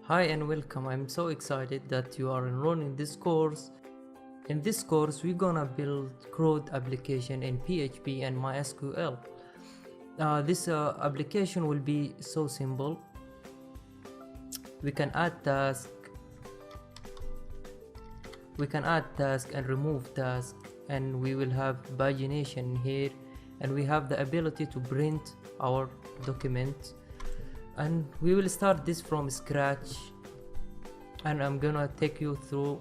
Hi and welcome. I'm so excited that you are enrolling this course. In this course, we're gonna build CRUD application in PHP and MySQL. This application will be so simple. We can add task, and remove task, and we will have pagination here, and we have the ability to print our document. And we will start this from scratch, and I'm gonna take you through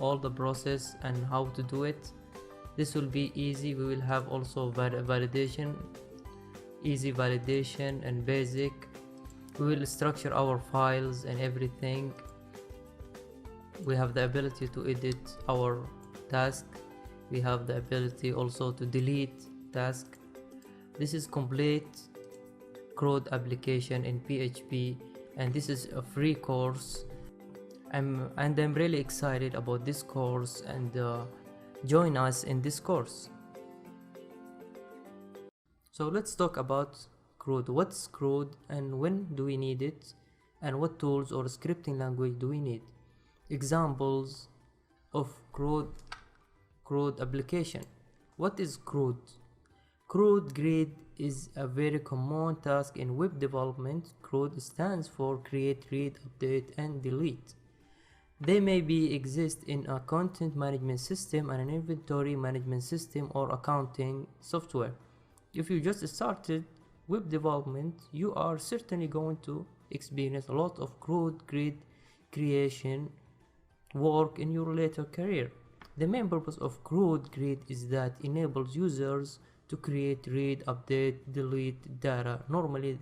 all the process and how to do it. This will be easy. We will have also validation, easy validation and basic. We will structure our files and everything. We have the ability to edit our task. We have the ability also to delete task. This is complete CRUD application in PHP, and this is a free course. I'm really excited about this course, and join us in this course. So let's talk about CRUD. What's CRUD and when do we need it, and what tools or scripting language do we need? Examples of CRUD application. What is CRUD? CRUD grid is a very common task in web development. CRUD stands for create, read, update, and delete. They may exist in a content management system and an inventory management system or accounting software. If you just started web development, you are certainly going to experience a lot of CRUD grid creation work in your later career. The main purpose of CRUD grid is that enables users to create, read, update, delete data. Normally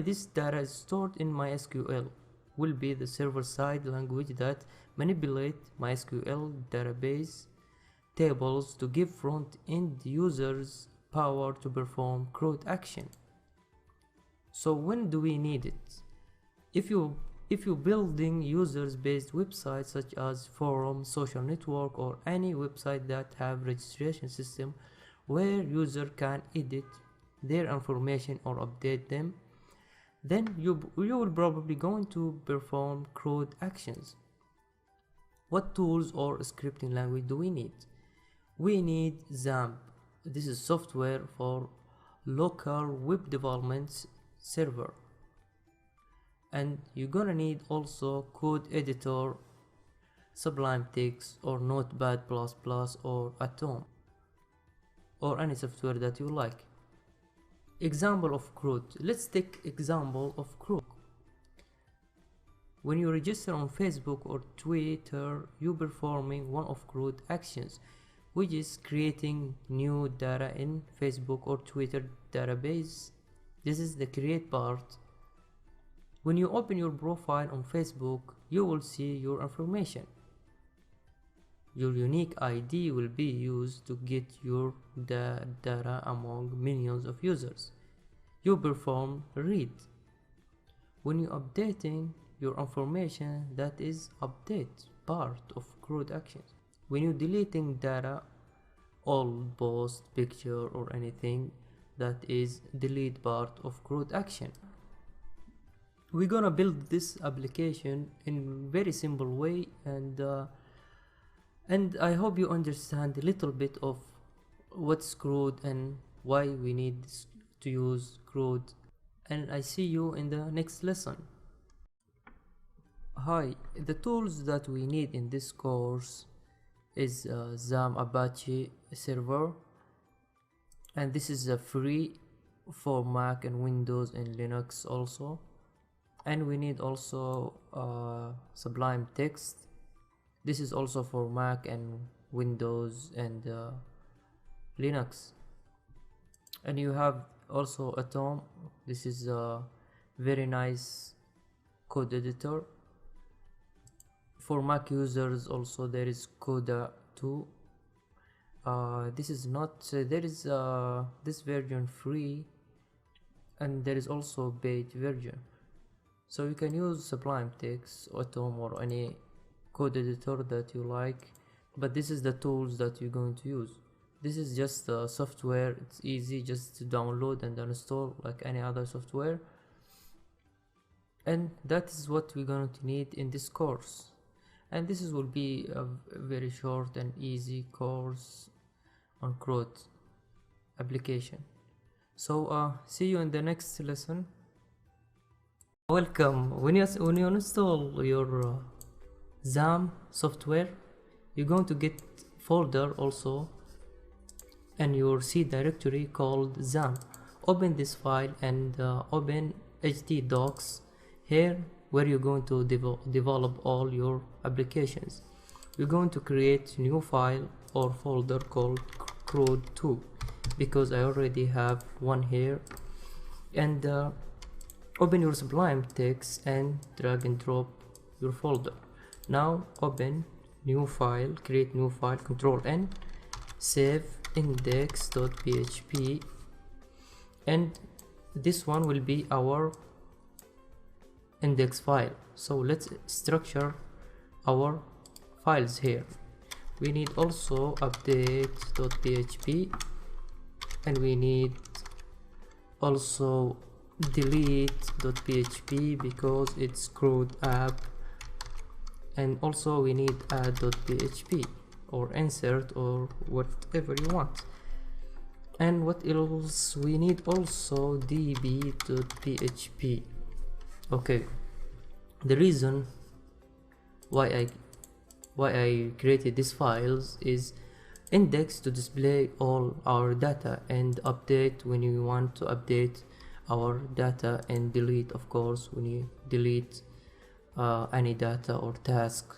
this data is stored in MySQL. Will be the server-side language that manipulate MySQL database tables to give front-end users power to perform CRUD action. So when do we need it? If you're building users-based websites such as forum, social network, or any website that have registration system where user can edit their information or update them, then you will probably going to perform CRUD actions. What tools or scripting language do we need? We need XAMPP. This is software for local web development server. And you're gonna need also code editor, Sublime Text or Notepad++ or Atom, or any software that you like. Example of CRUD. Let's take example of CRUD. When you register on Facebook or Twitter, you're performing one of CRUD actions, which is creating new data in Facebook or Twitter database. This is the create part. When you open your profile on Facebook, you will see your information. Your unique ID will be used to get your data among millions of users. You perform read. When you're updating your information, that is update part of CRUD actions. When you're deleting data, all post, picture, or anything, that is delete part of CRUD action. We're gonna build this application in very simple way, and I hope you understand a little bit of what's CRUD and why we need to use CRUD. And I see you in the next lesson. Hi, the tools that we need in this course is XAMPP Apache server, and this is a free for Mac and Windows and Linux also. And we need also Sublime Text. This is also for Mac and Windows and Linux. And you have also Atom. This is a very nice code editor. For Mac users also there is Coda 2. This is not there is this version free, and there is also paid version. So you can use Sublime Text, Atom, or any code editor that you like, but this is the tools that you're going to use. This is just software. It's easy just to download and install like any other software. And that is what we're going to need in this course, and will be a very short and easy course on CRUD application. So see you in the next lesson. Welcome. When you install your XAMPP software, you're going to get folder also and your C directory called XAMPP. Open this file and open htdocs here, where you're going to develop all your applications. We're going to create new file or folder called CRUD2 because I already have one here, and open your Sublime text and drag and drop your folder. Now open new file, create new file, Control N, save index.php, and this one will be our index file. So let's structure our files here. We need also update.php, and we need also delete.php because it's CRUD app, and also we need add.php or insert or whatever you want. And what else? We need also db.php. okay, the reason why I created these files is index to display all our data, and update when you want to update our data, and delete of course when you delete any data or task,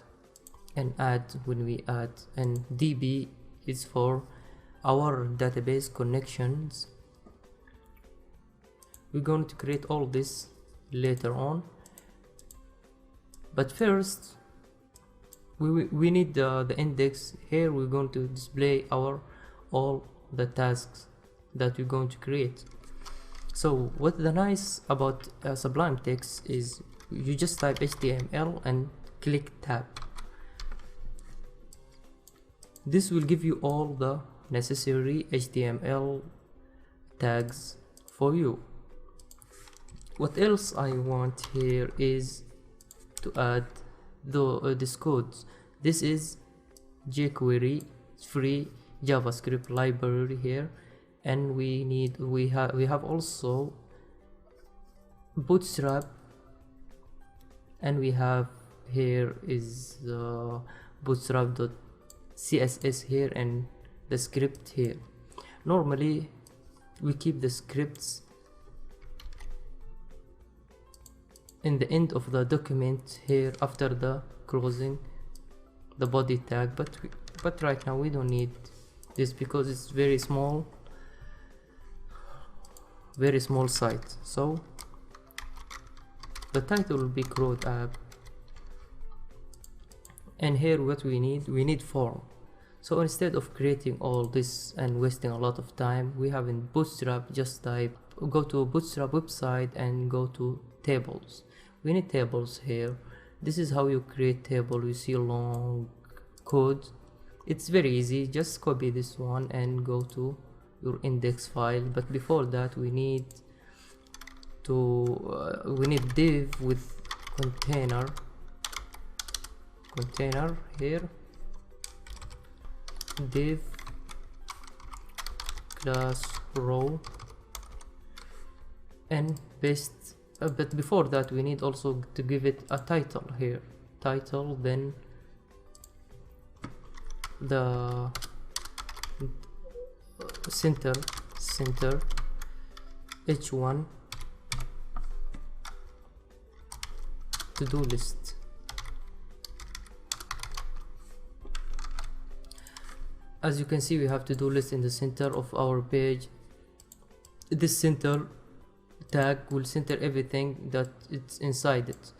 and add when we add, and db is for our database connections. We're going to create all this later on, but first we need the index. Here we're going to display all the tasks that we're going to create. So what the nice about Sublime Text is you just type HTML and click tab. This will give you all the necessary HTML tags for you. What else I want here is to add this code. This is jQuery free JavaScript library here, and we have also Bootstrap, and we have here is bootstrap.css here, and the script here. Normally we keep the scripts in the end of the document here after the closing the body tag, but right now we don't need this because it's very small site. So the title will be CRUD app, and here what we need form. So instead of creating all this and wasting a lot of time, we have in Bootstrap, just go to Bootstrap website and go to tables. We need tables here. This is how you create table. You see long code. It's very easy. Just copy this one and go to your index file. But before that, we need div with container here, div class row, and paste. But before that we need also to give it a title here, title, then the center h1 to-do list. As you can see, we have to-do list in the center of our page. This center tag will center everything that it's inside it.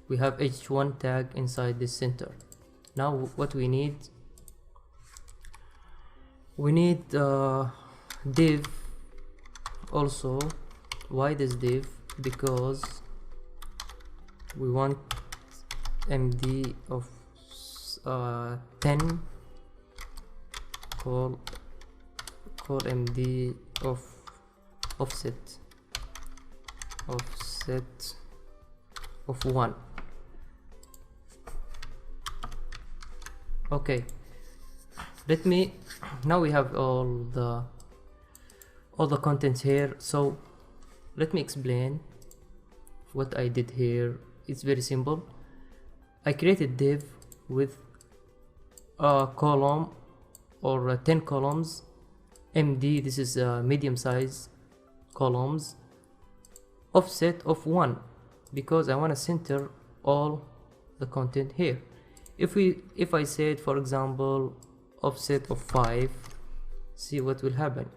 We have h1 tag inside this center. Now what we need div also. Why this div? Because we want md of 10, call md of offset of 1. Okay, let me, now we have all the contents here, so let me explain what I did here. It's very simple. I created div with a column or 10 columns, MD, this is medium size columns, offset of 1, because I want to center all the content here. If I said, for example, offset of 5, see what will happen.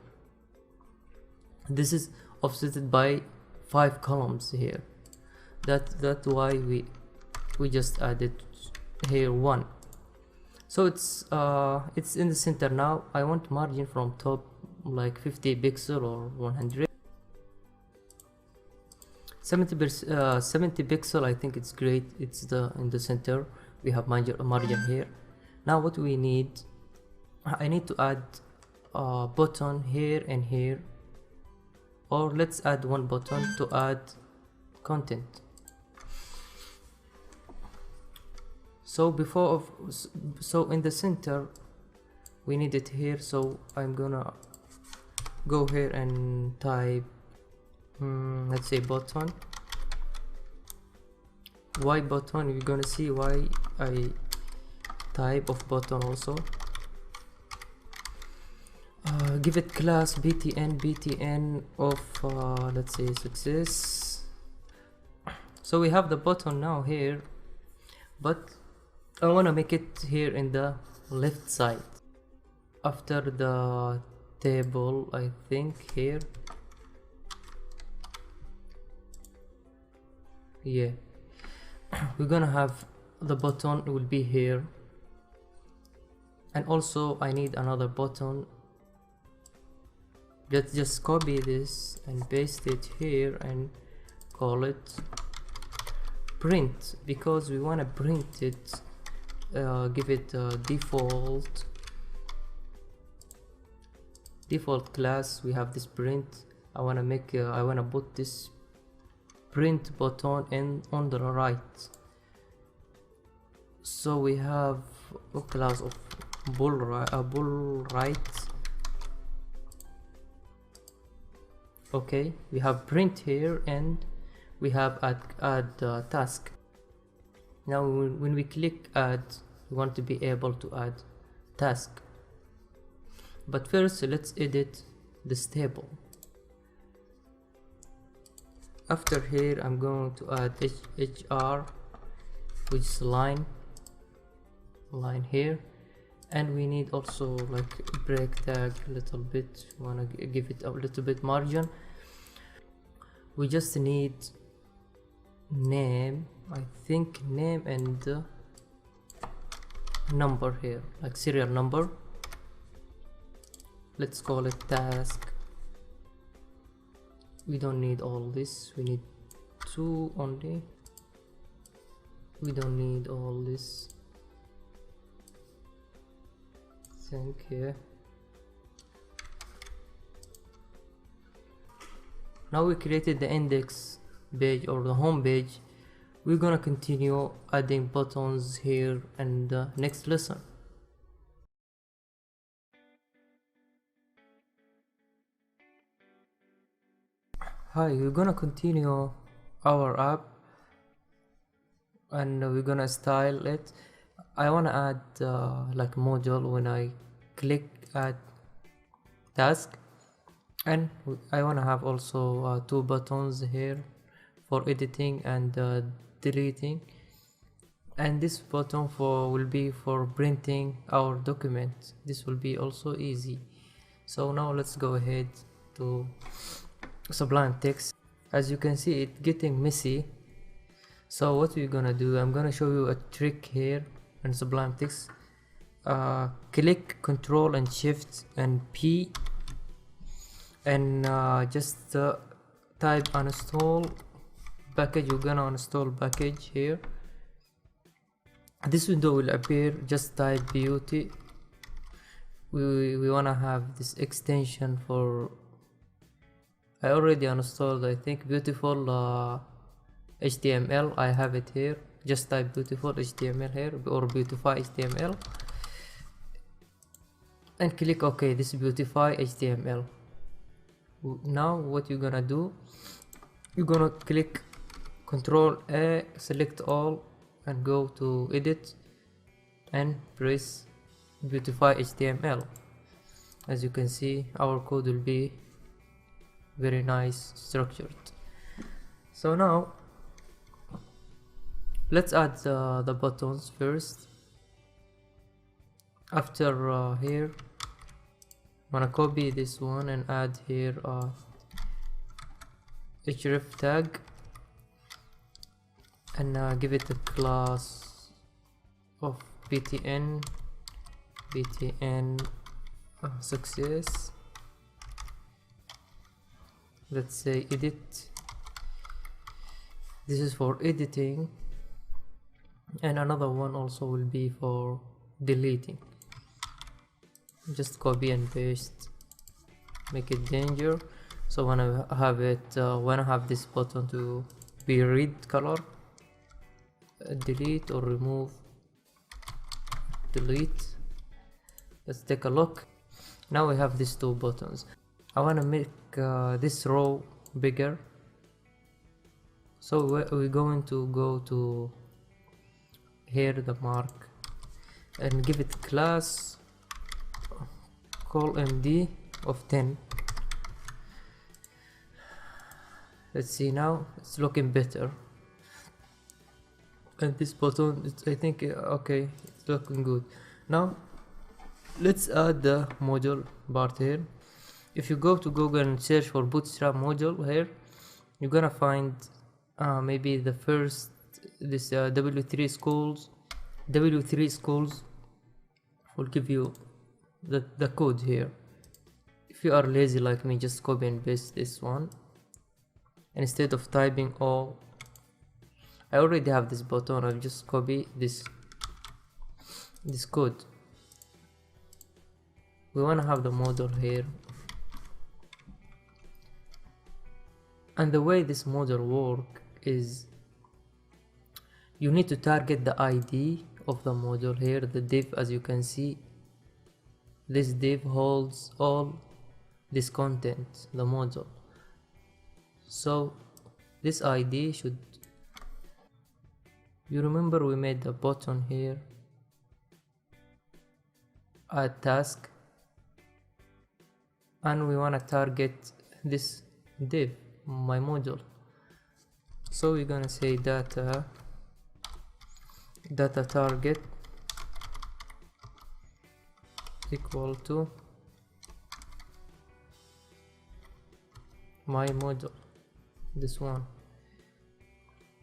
This is offsetted by 5 columns here. That's why we just added here 1. So it's in the center now. I want margin from top like 50 pixel or 100. 70 pixel, I think it's great. It's in the center. We have margin here. Now what we need, I need to add a button here and here, or let's add one button to add content. So so in the center we need it here, so I'm gonna go here and type let's say button, y button. You're gonna see why I type of button also. Give it class btn of let's say success. So we have the button now here, but I want to make it here in the left side after the table, I think here. Yeah, we're gonna have the button will be here, and also I need another button. Just copy this and paste it here and call it print, because we want to print it. Give it default class. We have this print. I want to put this print button in on the right. So we have a class of bull right. Okay, we have print here, and we have add task. Now when we click add, we want to be able to add task. But first let's edit this table. After here I'm going to add hr, which is line here, and we need also like break tag a little bit. We want to give it a little bit margin. We just need name, I think name and number here, like serial number. Let's call it task. We don't need all this, we need 2 only. We don't need all this. Think here. Now we created the index page or the home page. We're gonna continue adding buttons here in the next lesson. Hi, we're gonna continue our app and we're gonna style it. I wanna add like module when I click add task, and I wanna have also 2 buttons here for editing and deleting, and this button will be for printing our document. This will be also easy. So now let's go ahead to Sublime Text. As you can see, it's getting messy. So what we're gonna do, I'm gonna show you a trick here in Sublime Text. Click Control and Shift and P, and just type uninstall package. You're gonna install package here. This window will appear. Just type beauty. We wanna have this extension for, I already installed, I think, beautiful HTML. I have it here. Just type beautiful HTML here, or beautify HTML, and click OK. This is beautify HTML. Now what you're gonna do, you're gonna click Control A, select all, and go to edit and press beautify HTML. As you can see, our code will be very nice structured. So now let's add the buttons first. After here, I'm gonna copy this one and add here href tag, and give it a class of btn success. Let's say edit. This is for editing, and another one also will be for deleting. Just copy and paste, make it danger. So when I have it, when I have this button to be red color, delete or remove, delete. Let's take a look. Now we have these two buttons. I want to make this row bigger, so we're going to go to here, the mark, and give it class call md of 10. Let's see, now it's looking better, and this button, I think okay, it's looking good. Now let's add the module part here. If you go to Google and search for Bootstrap module here, you're gonna find maybe the first, this W3 schools. W3 schools will give you the code here. If you are lazy like me, just copy and paste this one, and instead of typing all, I already have this button, I'll just copy this code. We want to have the model here, and the way this model work is you need to target the ID of the model here, the div. As you can see, this div holds all this content, the model. So this ID should, you remember we made the button here, add task, and we want to target this div, my module. So we're gonna say data target equal to my module, this one.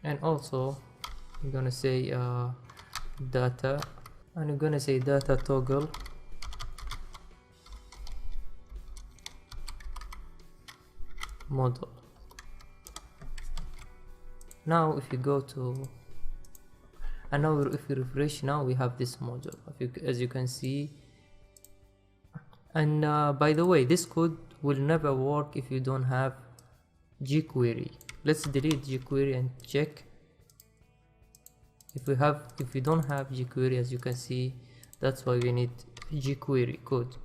And also we're gonna say data, and we're gonna say data toggle model. Now if you go to, and now if you refresh, now we have this module, as you can see. And by the way, this code will never work if you don't have jQuery. Let's delete jQuery and check if you don't have jQuery. As you can see, that's why we need jQuery code.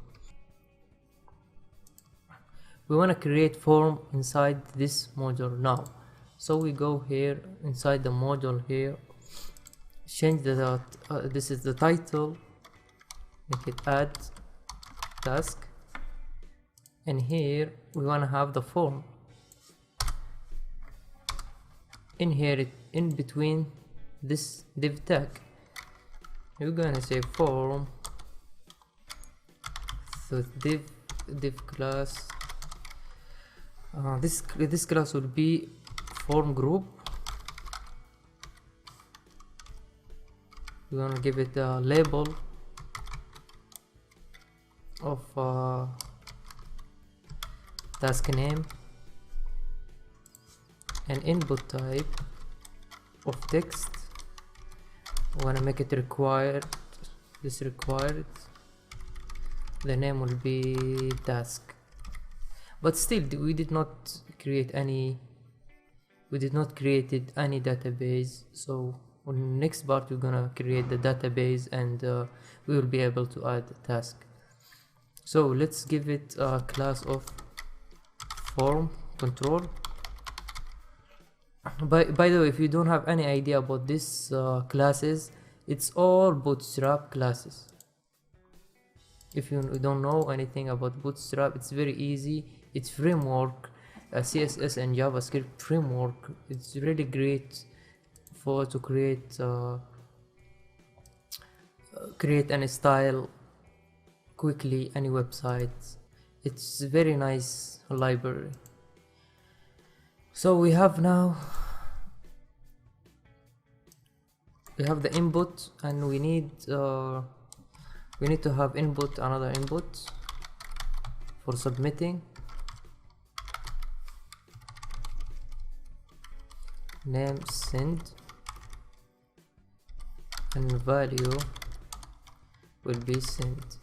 We want to create form inside this module now. So we go here inside the module here, change the this is the title, make it add task, and here we want to have the form. Inherit in between this div tag, we're gonna say form, so div class, this class will be form group. We're gonna give it a label of task name, and input type of text. I want to make it required, this required, the name will be task. But still, we did not create any we did not created any database. So on the next part we're gonna create the database, and we will be able to add a task. So let's give it a class of form control. By the way, if you don't have any idea about this classes, it's all Bootstrap classes. If you don't know anything about Bootstrap, it's very easy. It's framework, CSS and JavaScript framework. It's really great for to create any style quickly, any website. It's very nice library. So we have the input, and we need to have input, another input for submitting. Name send, and value will be sent.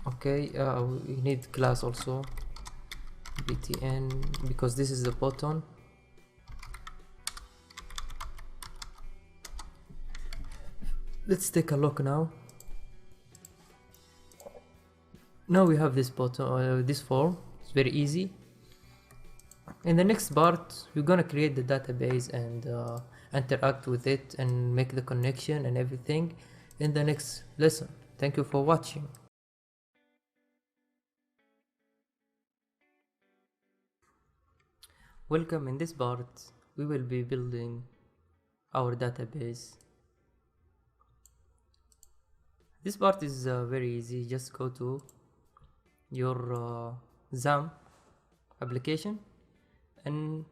Okay, we need class also, btn, because this is the button. Let's take a look now. Now we have this button, this form. It's very easy. In the next part, we're gonna create the database and interact with it and make the connection and everything in the next lesson. Thank you for watching. Welcome. In this part, we will be building our database. This part is very easy. Just go to your XAMPP application and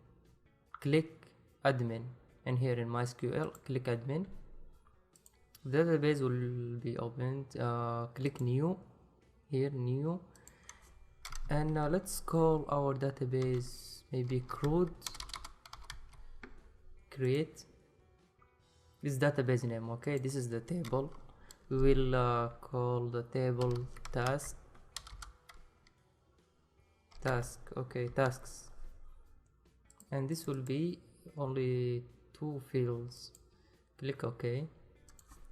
click admin, and here in MySQL click admin. The database will be opened. Click new, here new, and let's call our database maybe CRUD. Create this database name. Okay, this is the table. We will call the table task. Okay, tasks, and this will be only 2 fields. Click OK.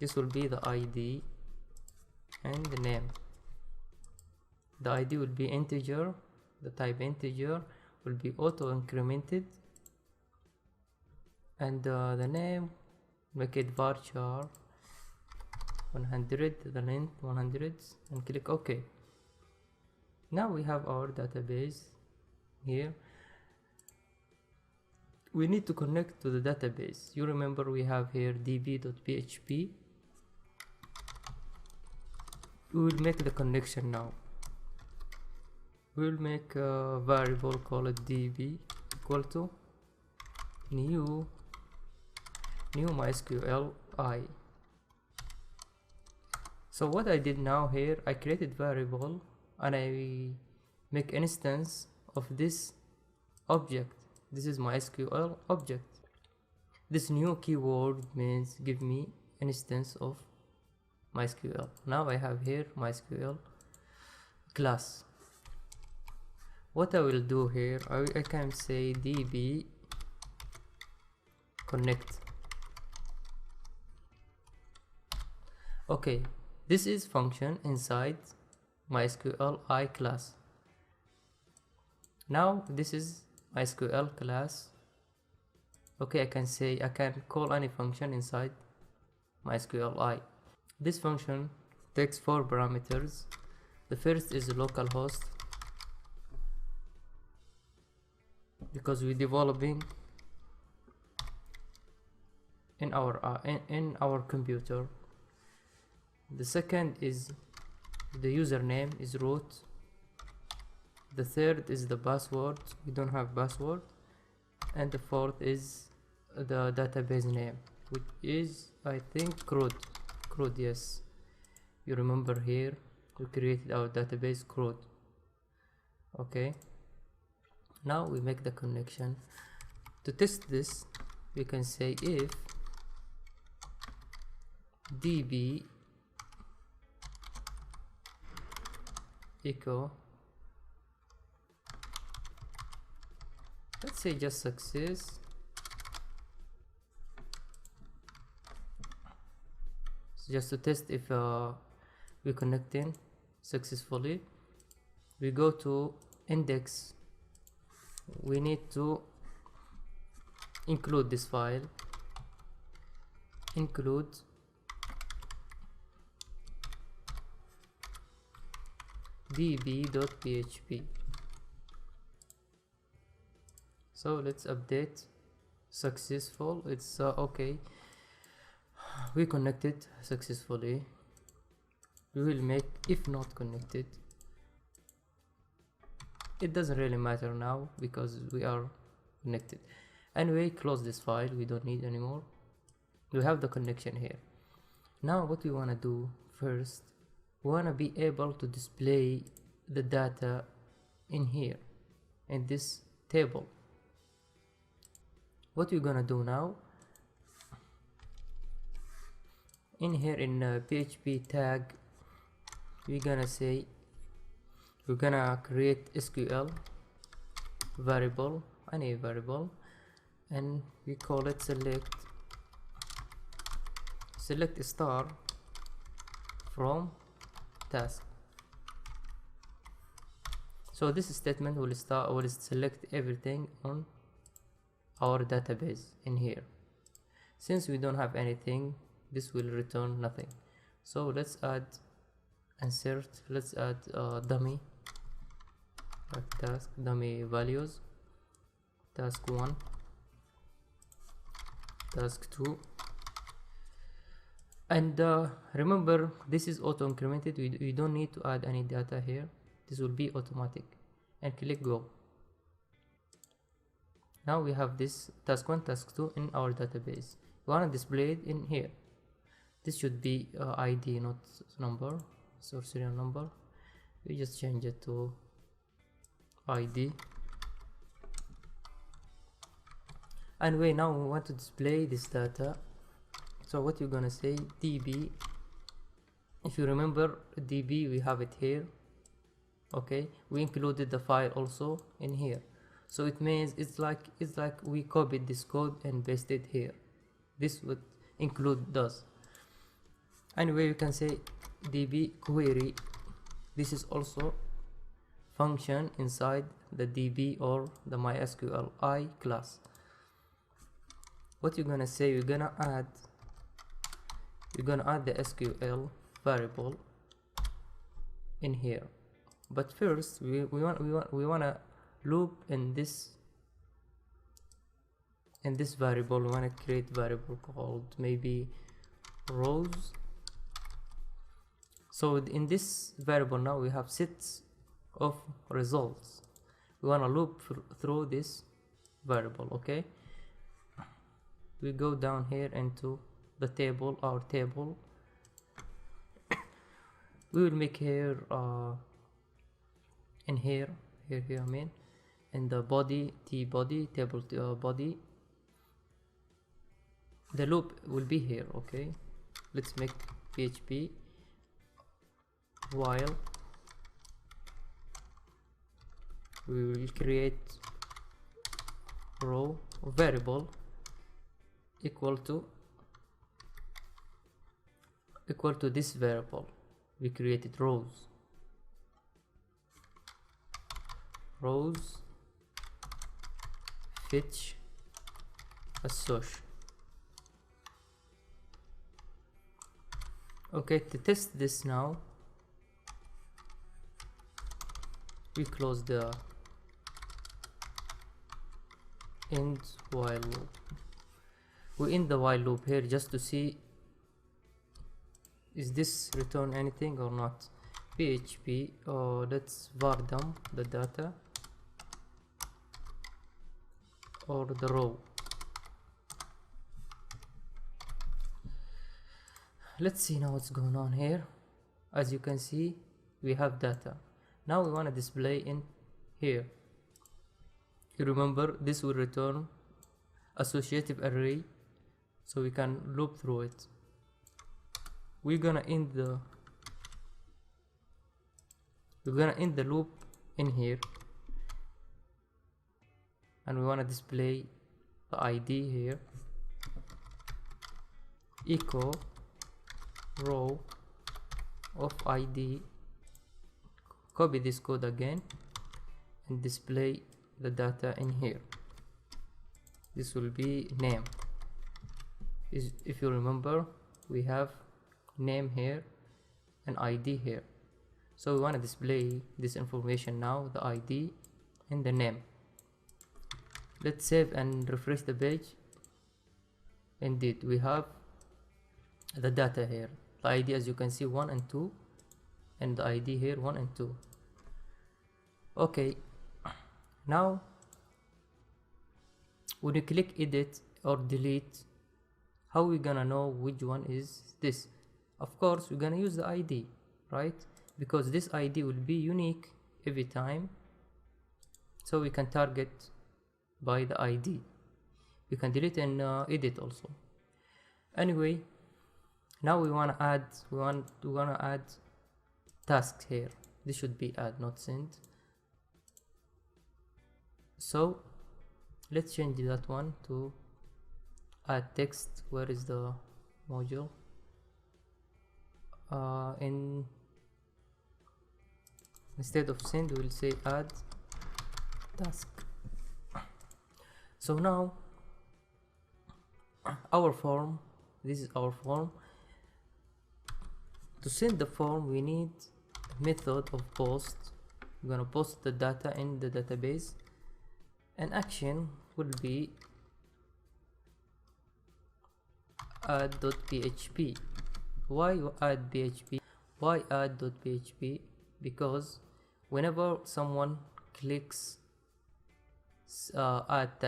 This will be the ID and the name. The ID will be integer, the type integer, will be auto incremented, and the name, make it varchar 100, the length 100, and click OK. Now we have our database here. We need to connect to the database. You remember we have here db.php. We will make the connection now. We will make a variable, call it db equal to new MySQL I. So what I did now here, I created variable and I make instance of this object. This is MySQL object. This new keyword means give me instance of MySQL. Now I have here MySQL class. What I will do here, I can say db connect. Okay, this is function inside MySQL I class. Now this is MySQL class. Okay, I can call any function inside MySQL I. This function takes 4 parameters. The first is localhost, because we're developing in our computer. The second is the username is root. The third is the password. We don't have password. And the fourth is the database name, which is, I think, CRUD. CRUD, yes. You remember here we created our database CRUD. Okay. Now we make the connection. To test this, we can say if db echo let's say just success. Just to test if we're connecting successfully. We go to index. We need to include this file, include db.php. So let's update. Successful. It's okay, we connected successfully. We will make if not connected. It doesn't really matter now because we are connected. Anyway, close this file, we don't need anymore. We have the connection here. Now what we want to do first, we want to be able to display the data in here, in this table. What we're gonna do now, in here in PHP tag, we're gonna say we're gonna create SQL variable, any variable, and we call it select star from task. So this statement will select everything on our database in here. Since we don't have anything, this will return nothing. So let's add insert, let's add dummy task, dummy values, task 1, task 2, and remember this is auto incremented. We don't need to add any data here, this will be automatic, and click go. Now we have this task 1, task 2 in our database. We want to display it in here. This should be ID, not number, so serial number. We just change it to ID. Anyway, now we want to display this data. So what you're gonna say, db. If you remember db, we have it here. Okay, we included the file also in here. So it means it's like we copied this code and pasted here. This would include does. Anyway, you can say db query. This is also function inside the db or the MySQL I class. What you're gonna say, you're gonna add the SQL variable in here. But first we wanna loop in this variable. We want to create variable called maybe rows. So in this variable now we have sets of results. We want to loop through this variable. Okay, we go down here into the table, our table. We will make here in here I mean, in the body, table body, the loop will be here. Okay, let's make PHP while we will create row variable equal to this variable. We created rows fetch associate. Okay, to test this now, we close the end while loop. We end the while loop here just to see is this return anything or not. PHP, let's var_dum the data or the row. Let's see now what's going on here. As you can see, we have data. Now we want to display in here. You remember this will return associative array, so we can loop through it. We're gonna end the loop in here, and we want to display the ID here. Echo row of ID. Copy this code again and display the data in here. This will be name. If you remember, we have name here and ID here. So we want to display this information now, the ID and the name. Let's save and refresh the page. Indeed, we have the data here. The ID, as you can see, 1 and 2, and the ID here 1 and 2. Okay, now when you click edit or delete, how we gonna know which one is this? Of course, we're gonna use the ID, right? Because this ID will be unique every time, so we can target by the ID. You can delete and edit also. Anyway, now we wanna add tasks here. This should be add, not send. So let's change that one to add text. Where is the module? Instead of send, we'll say add task. So now our form, this is our form. To send the form, we need a method of post. We're gonna post the data in the database. An action will be add.php. Why add PHP? Why add.php? Because whenever someone clicks add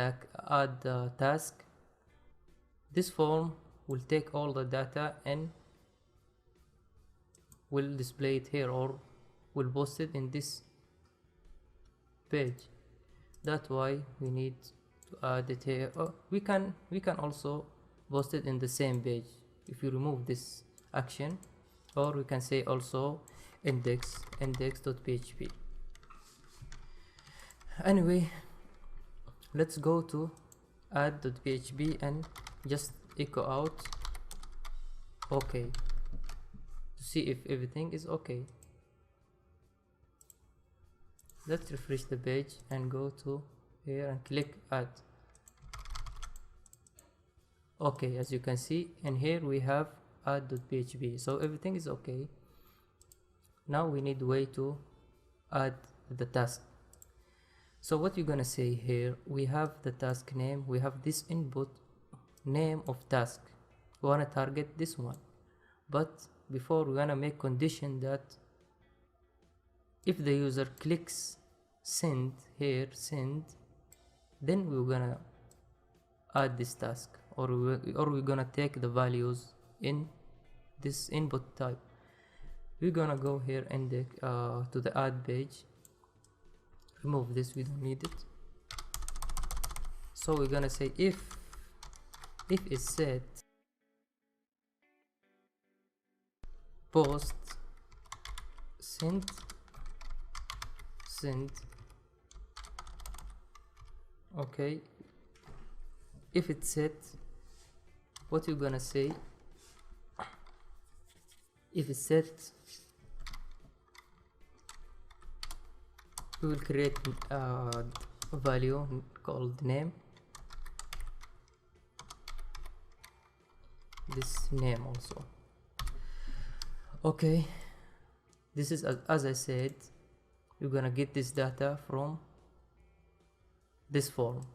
task, this form will take all the data and will display it here, or will post it in this page. That's why we need to add it here. We can also post it in the same page if you remove this action, or we can say also index.php. Anyway, let's go to add.php and just echo out okay to see if everything is okay. Let's refresh the page and go to here and click add. Okay, as you can see, and here we have add.php, so everything is okay. Now we need a way to add the task. So what you're gonna say here, we have the task name, we have this input name of task, we wanna target this one, but before we're gonna make condition that if the user clicks send here, send, then we're gonna add this task, or we're gonna take the values in this input type. We're gonna go here and to the add page, remove this, we don't need it. So we're gonna say if is set post send, okay. If it's set, what you're gonna say, if it's set, we will create a value called name, this name also. Okay, this is as I said, you're gonna get this data from this form.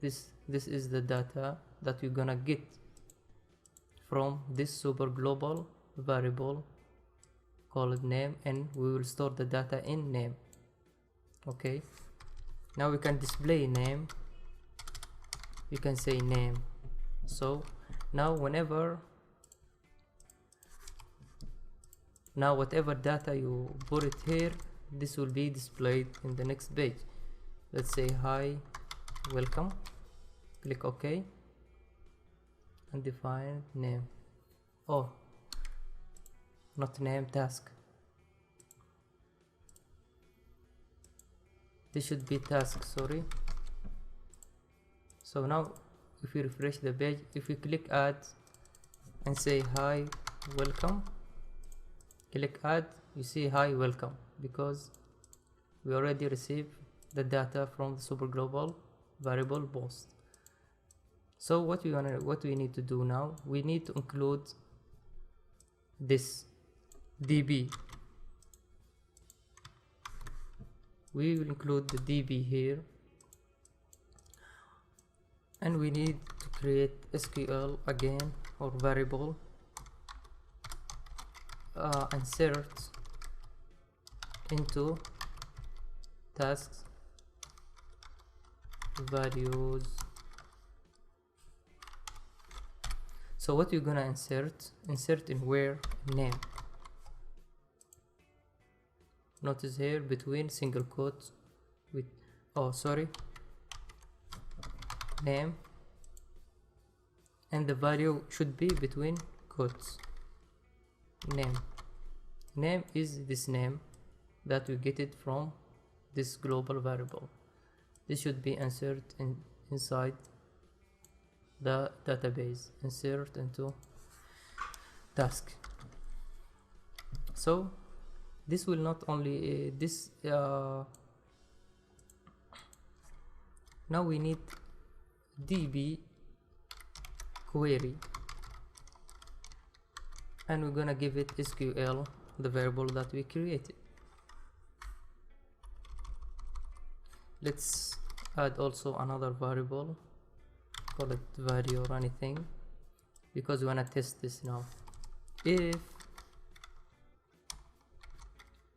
This is the data that you're gonna get from this super global variable called name, and we will store the data in name. Okay, now we can display name, you can say name. So now whatever data you put it here, this will be displayed in the next page. Let's say hi, welcome, click OK and define name. Oh, not name, task. this should be task, sorry. So now if we refresh the page, if we click add and say hi welcome, click add, you see hi welcome, because we already received the data from the super global variable post. So what we need to do now, we need to include this db. We will include the db here, and we need to create SQL again, or variable, insert into tasks values. So what you're gonna insert in where name. Notice here between single quotes with name, and the value should be between quotes. Name is this name that we get it from this global variable. This should be inserted inside the database. Insert into task. So this will not only now we need db query, and we're gonna give it SQL, the variable that we created. Let's add also another variable, call it value or anything, because we wanna test this now.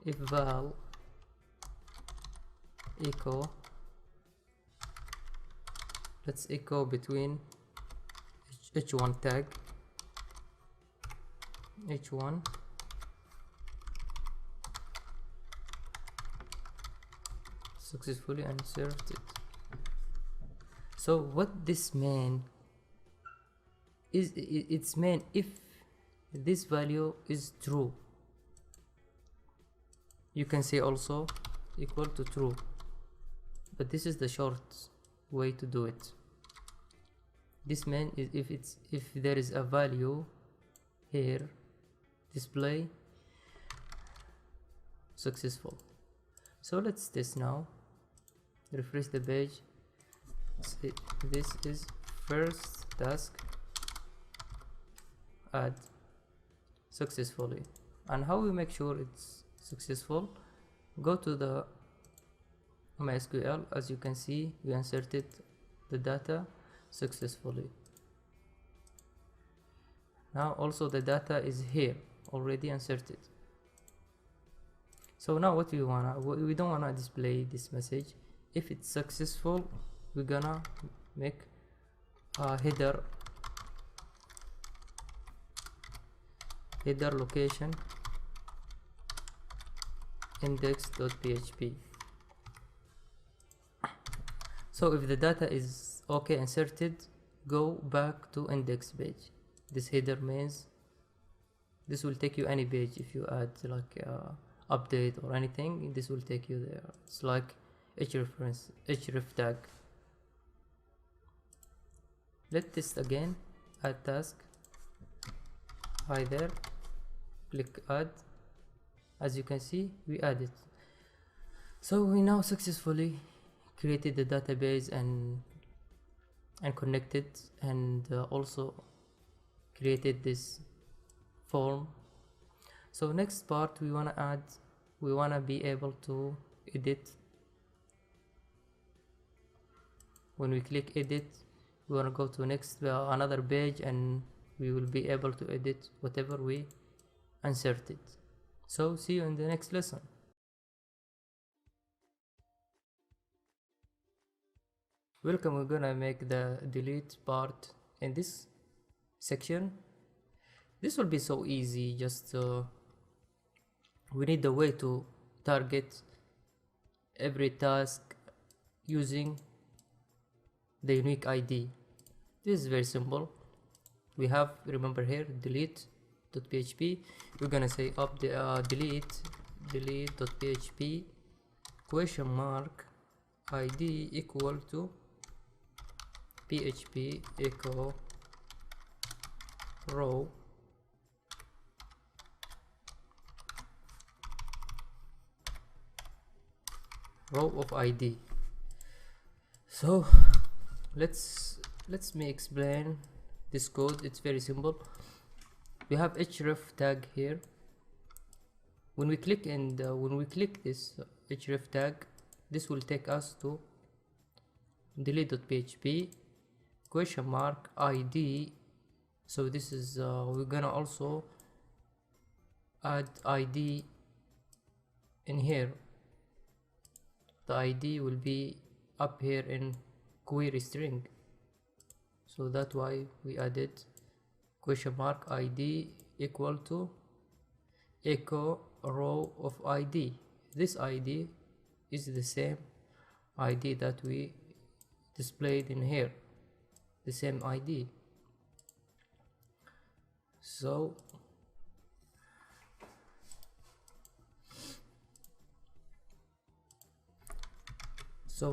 If val echo, let's echo between h1 tag, h1 successfully inserted. So what this mean is, it's mean if this value is true, you can say also equal to true, but this is the short way to do it. This means if there is a value here, display successful. So let's test now. Refresh the page. Say this is first task, add successfully. And how we make sure it's successful? Go to the MySQL. As you can see, we inserted the data successfully. Now also the data is here, already inserted. So now what we don't wanna display this message. If it's successful, we're gonna make a header location index.php. So if the data is okay inserted, go back to index page. This header means this will take you any page. If you add like update or anything, this will take you there. It's like href tag. Let's test again. Add task, hi there, click add. As you can see, we added. So we now successfully created the database and connected, and also created this form. So next part, we wanna be able to edit. When we click edit, we wanna go to next another page, and we will be able to edit whatever we inserted. So see you in the next lesson. Welcome. We're gonna make the delete part in this section. This will be so easy. Just we need a way to target every task using the unique ID. This is very simple. We have, remember here, delete.php. We're gonna say delete.php question mark id equal to php echo row of id. So let me explain this code. It's very simple. We have href tag here. When we click this href tag, this will take us to delete.php question mark id. So this is we're gonna also add id in here. The id will be up here in query string, so that's why we added question mark id equal to echo row of id. This id is the same id that we displayed in here, the same id. So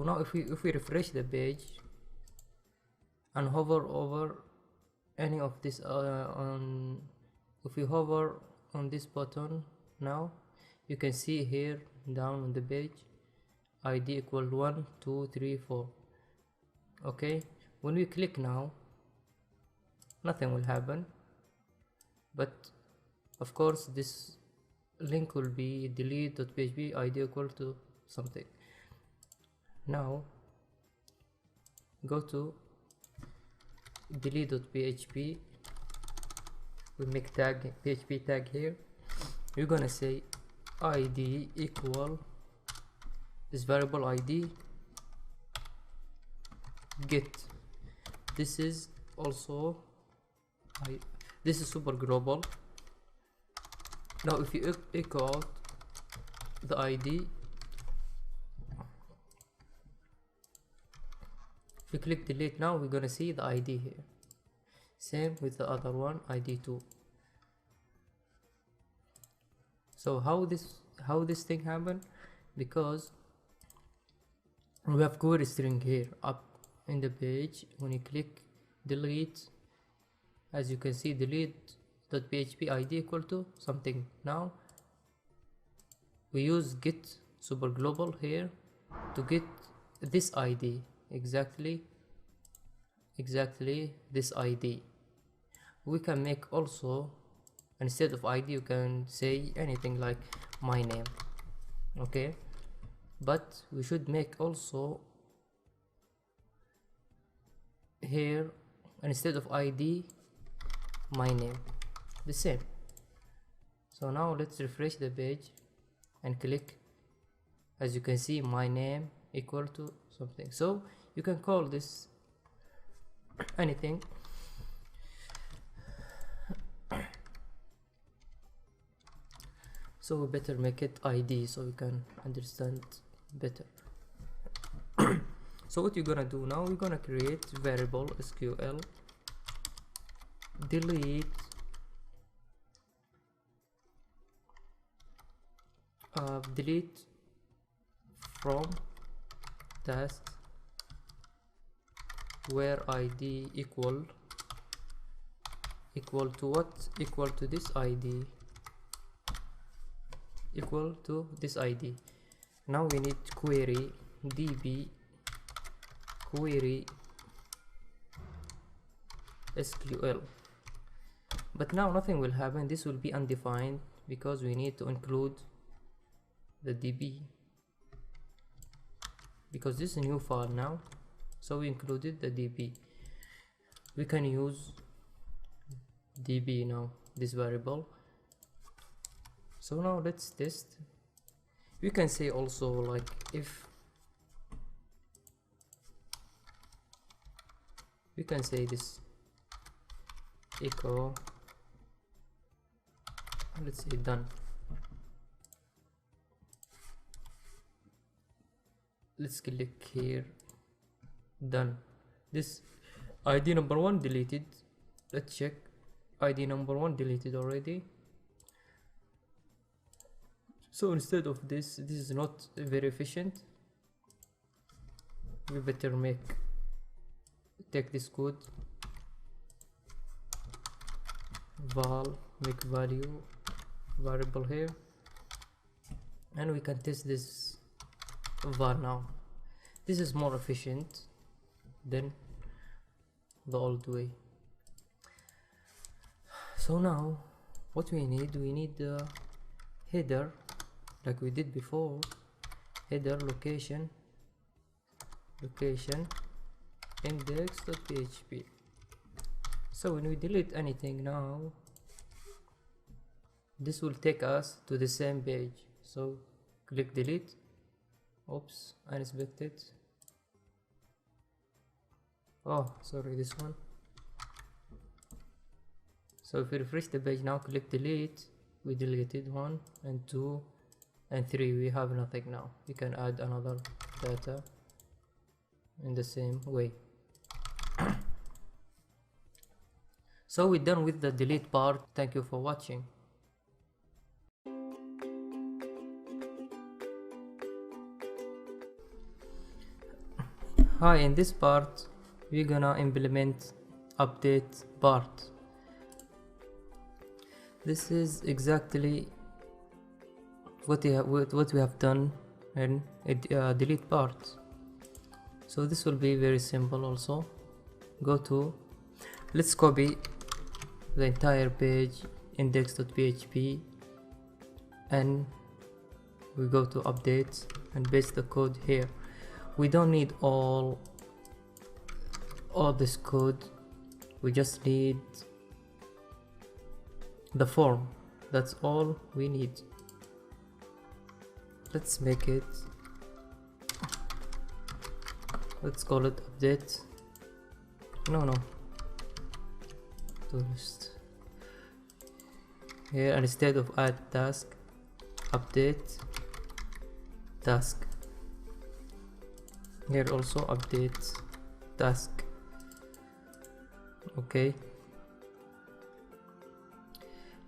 now if we refresh the page and hover over any of this if we hover on this button, now you can see here down on the page id equal 1 2 3 4. Okay, when we click now, nothing will happen, but of course this link will be delete.php id equal to something. Now go to delete.php, we make tag php tag here. You're gonna say id equal this variable id get. This is also this is super global. Now if you echo out the id, if you click delete, now we're gonna see the id here. Same with the other one, id2. So how this thing happened? Because we have query string here up in the page. When you click delete, as you can see, delete.php id equal to something. Now we use get super global here to get this id, exactly this id. We can make also, instead of id, you can say anything like my name. Okay, but we should make also here, instead of id, my name, the same. So now let's refresh the page and click. As you can see, my name equal to something. So you can call this anything. So we better make it id so we can understand better. So what you're gonna do now, we're gonna create variable SQL delete delete from task where id equal to what? Equal to this id, equal to this id. Now we need query db query SQL, but now nothing will happen. This will be undefined because we need to include the db, because this is a new file now. So we included the db. We can use db now, this variable. So now let's test. We can say also like if we can say this echo, let's say done. Let's click here, done. This id number 1 deleted. Let's check. id number 1 deleted already. So instead of this is not very efficient. we better take this code, val make value variable here, and we can test this var now. This is more efficient than the old way. So now what we need the header like we did before, header location index.php. So when we delete anything now, this will take us to the same page. So click delete. Oops, unexpected. Oh, sorry, this one. So if we refresh the page now, click delete, we deleted 1 and 2 and 3. We have nothing now. We can add another data in the same way. So we're done with the delete part. Thank you for watching. Hi, in this part we're gonna implement update part. This is exactly what we have done in delete part. So this will be very simple. Also let's copy the entire page index.php and we go to update and paste the code here. We don't need all this code, we just need the form. That's all we need. Let's make it, let's call it update. No, just here, and instead of add task, update task. Here also update task. Okay,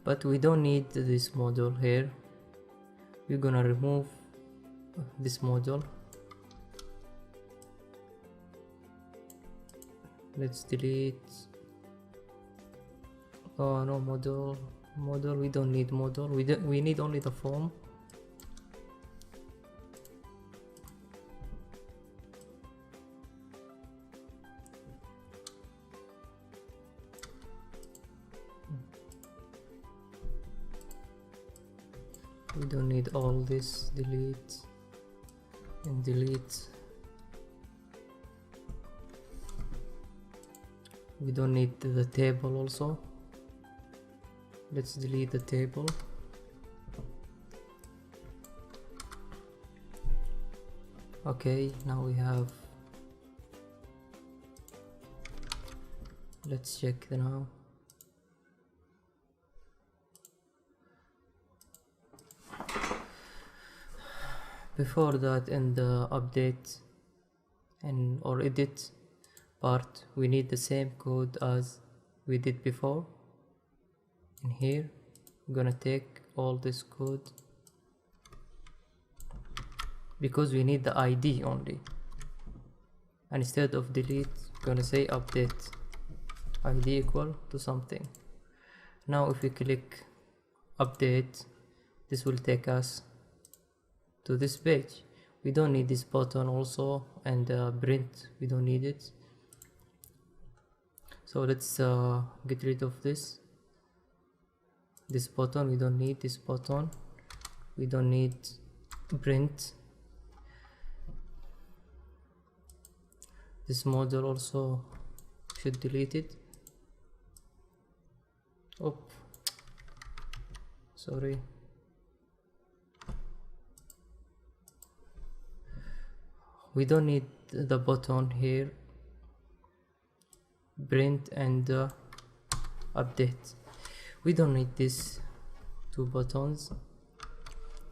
but we don't need this module here. We're gonna remove this module. Let's delete. Oh no, module, we don't need module. We need only the form. We don't need all this, delete and delete. We don't need the table also. Let's delete the table. Okay, now we have, let's check now. Before that, in the update and or edit part, we need the same code as we did before. In here, I'm gonna take all this code because we need the ID only. And instead of delete, I'm gonna say update ID equal to something. Now if we click update, this will take us to this page. We don't need this button also, and print, we don't need it. So let's get rid of this button. We don't need this button. We don't need print. This module also should delete it. Oh, sorry. We don't need the button here, print and update. We don't need these two buttons,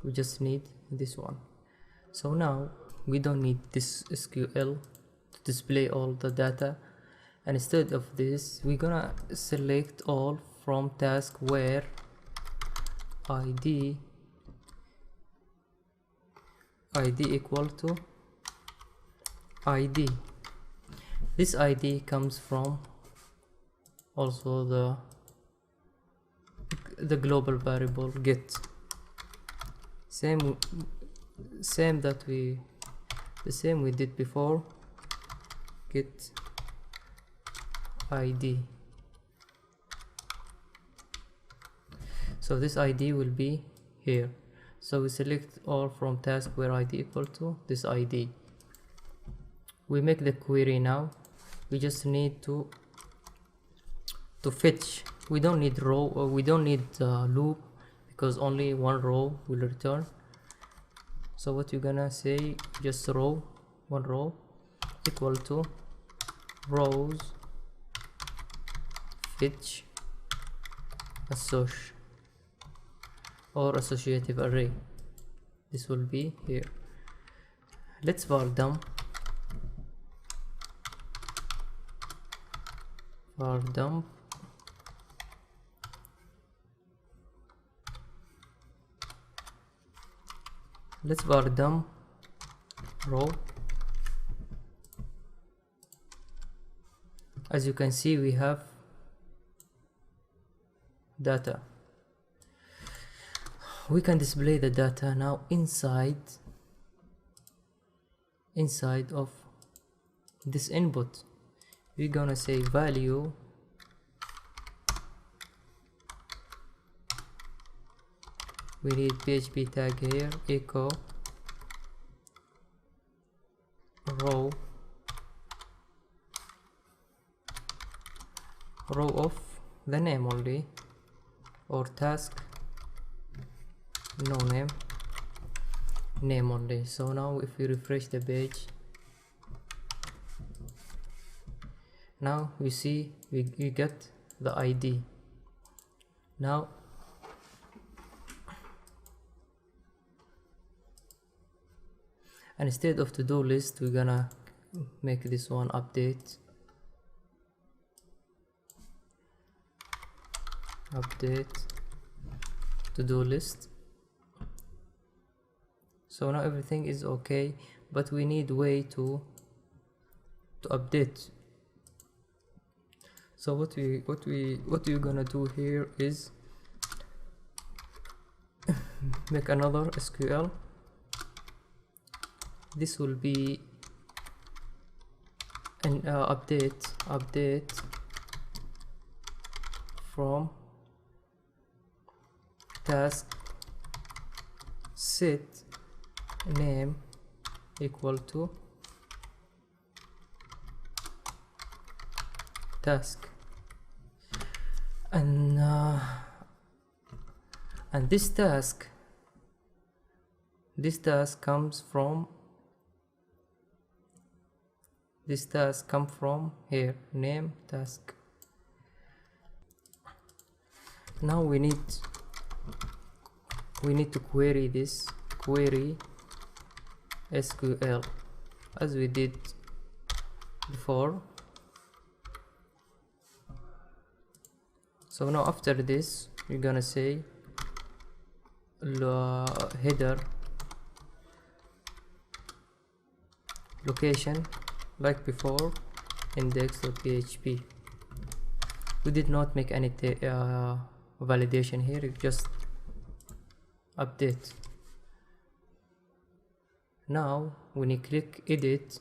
we just need this one. So now we don't need this SQL to display all the data, and instead of this we're gonna select all from task where ID equal to ID. This ID comes from also the global variable get. Same that the same we did before, get ID. So this ID will be here. So we select all from task where ID equal to this ID. We make the query now. We just need to fetch. We don't need row, or we don't need loop, because only one row will return. So what you're gonna say, just row, one row equal to rows fetch assoc or associative array. This will be here. Let's var dump let's var dump row. As you can see, we have data. We can display the data now inside of this input. We're gonna say value we need PHP tag here, echo row of the name only, or task no name only. So now if we refresh the page, now we see we get the ID. Now instead of to-do list, we're gonna make this one update to-do list. So now everything is okay, but we need way to update. So what we're gonna do here is make another SQL. This will be an update from task set name equal to task, and this task comes from here, name task. Now we need to query this SQL as we did before. So now after this, we're gonna say header location like before, index.php. We did not make any validation here, just update. Now when you click edit,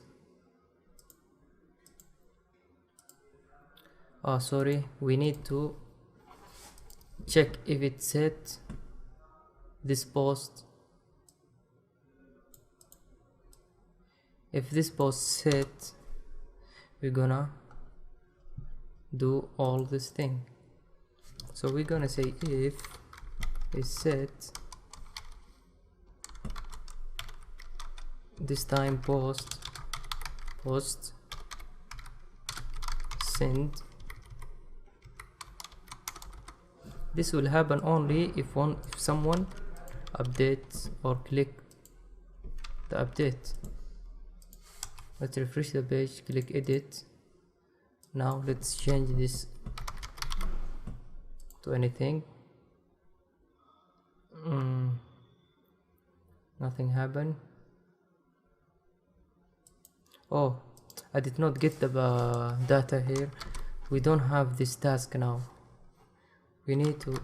we need to check if it set this post. If this post set, we're gonna do all this thing. So we're gonna say if is set, this time post send. This will happen only if someone updates or click the update. Let's refresh the page, click edit. Now let's change this to anything. Nothing happened. Oh, I did not get the data here. We don't have this task now. We need to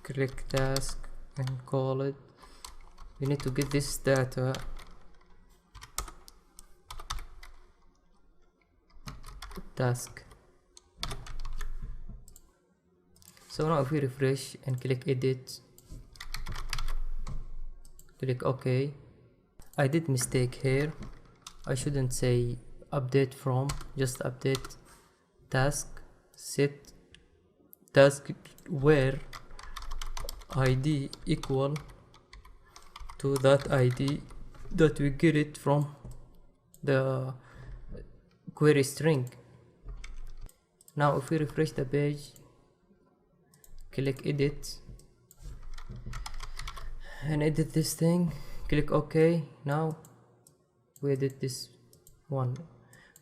click task and call it. We need to get this data. Task. So now if we refresh and click edit, click OK. I did mistake here. I shouldn't say update from, just update task, set task where id equal to that id that we get it from the query string. Now if we refresh the page, click edit and edit this thing, click OK. Now we edit this one.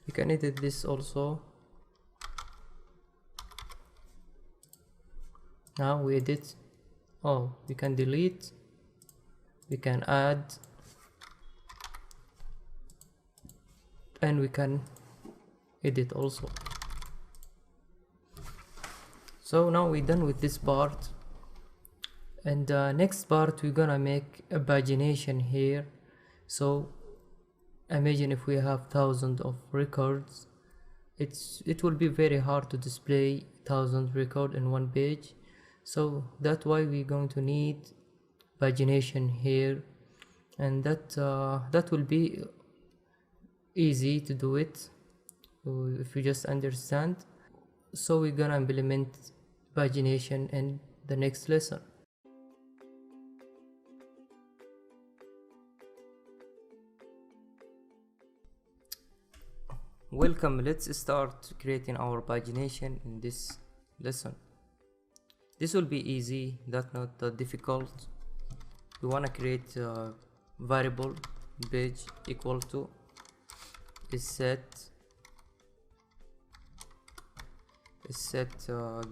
We can edit this also. Now we edit. Oh, we can delete, we can add, and we can edit also. So now we're done with this part, and next part we're gonna make a pagination here. So imagine if we have thousands of records, it will be very hard to display 1,000 records in one page. So that's why we're going to need pagination here, and that will be easy to do it if you just understand. So we're gonna implement pagination in the next lesson. Welcome, let's start creating our pagination in this lesson. This will be easy, that's not that difficult. We want to create a variable page equal to is set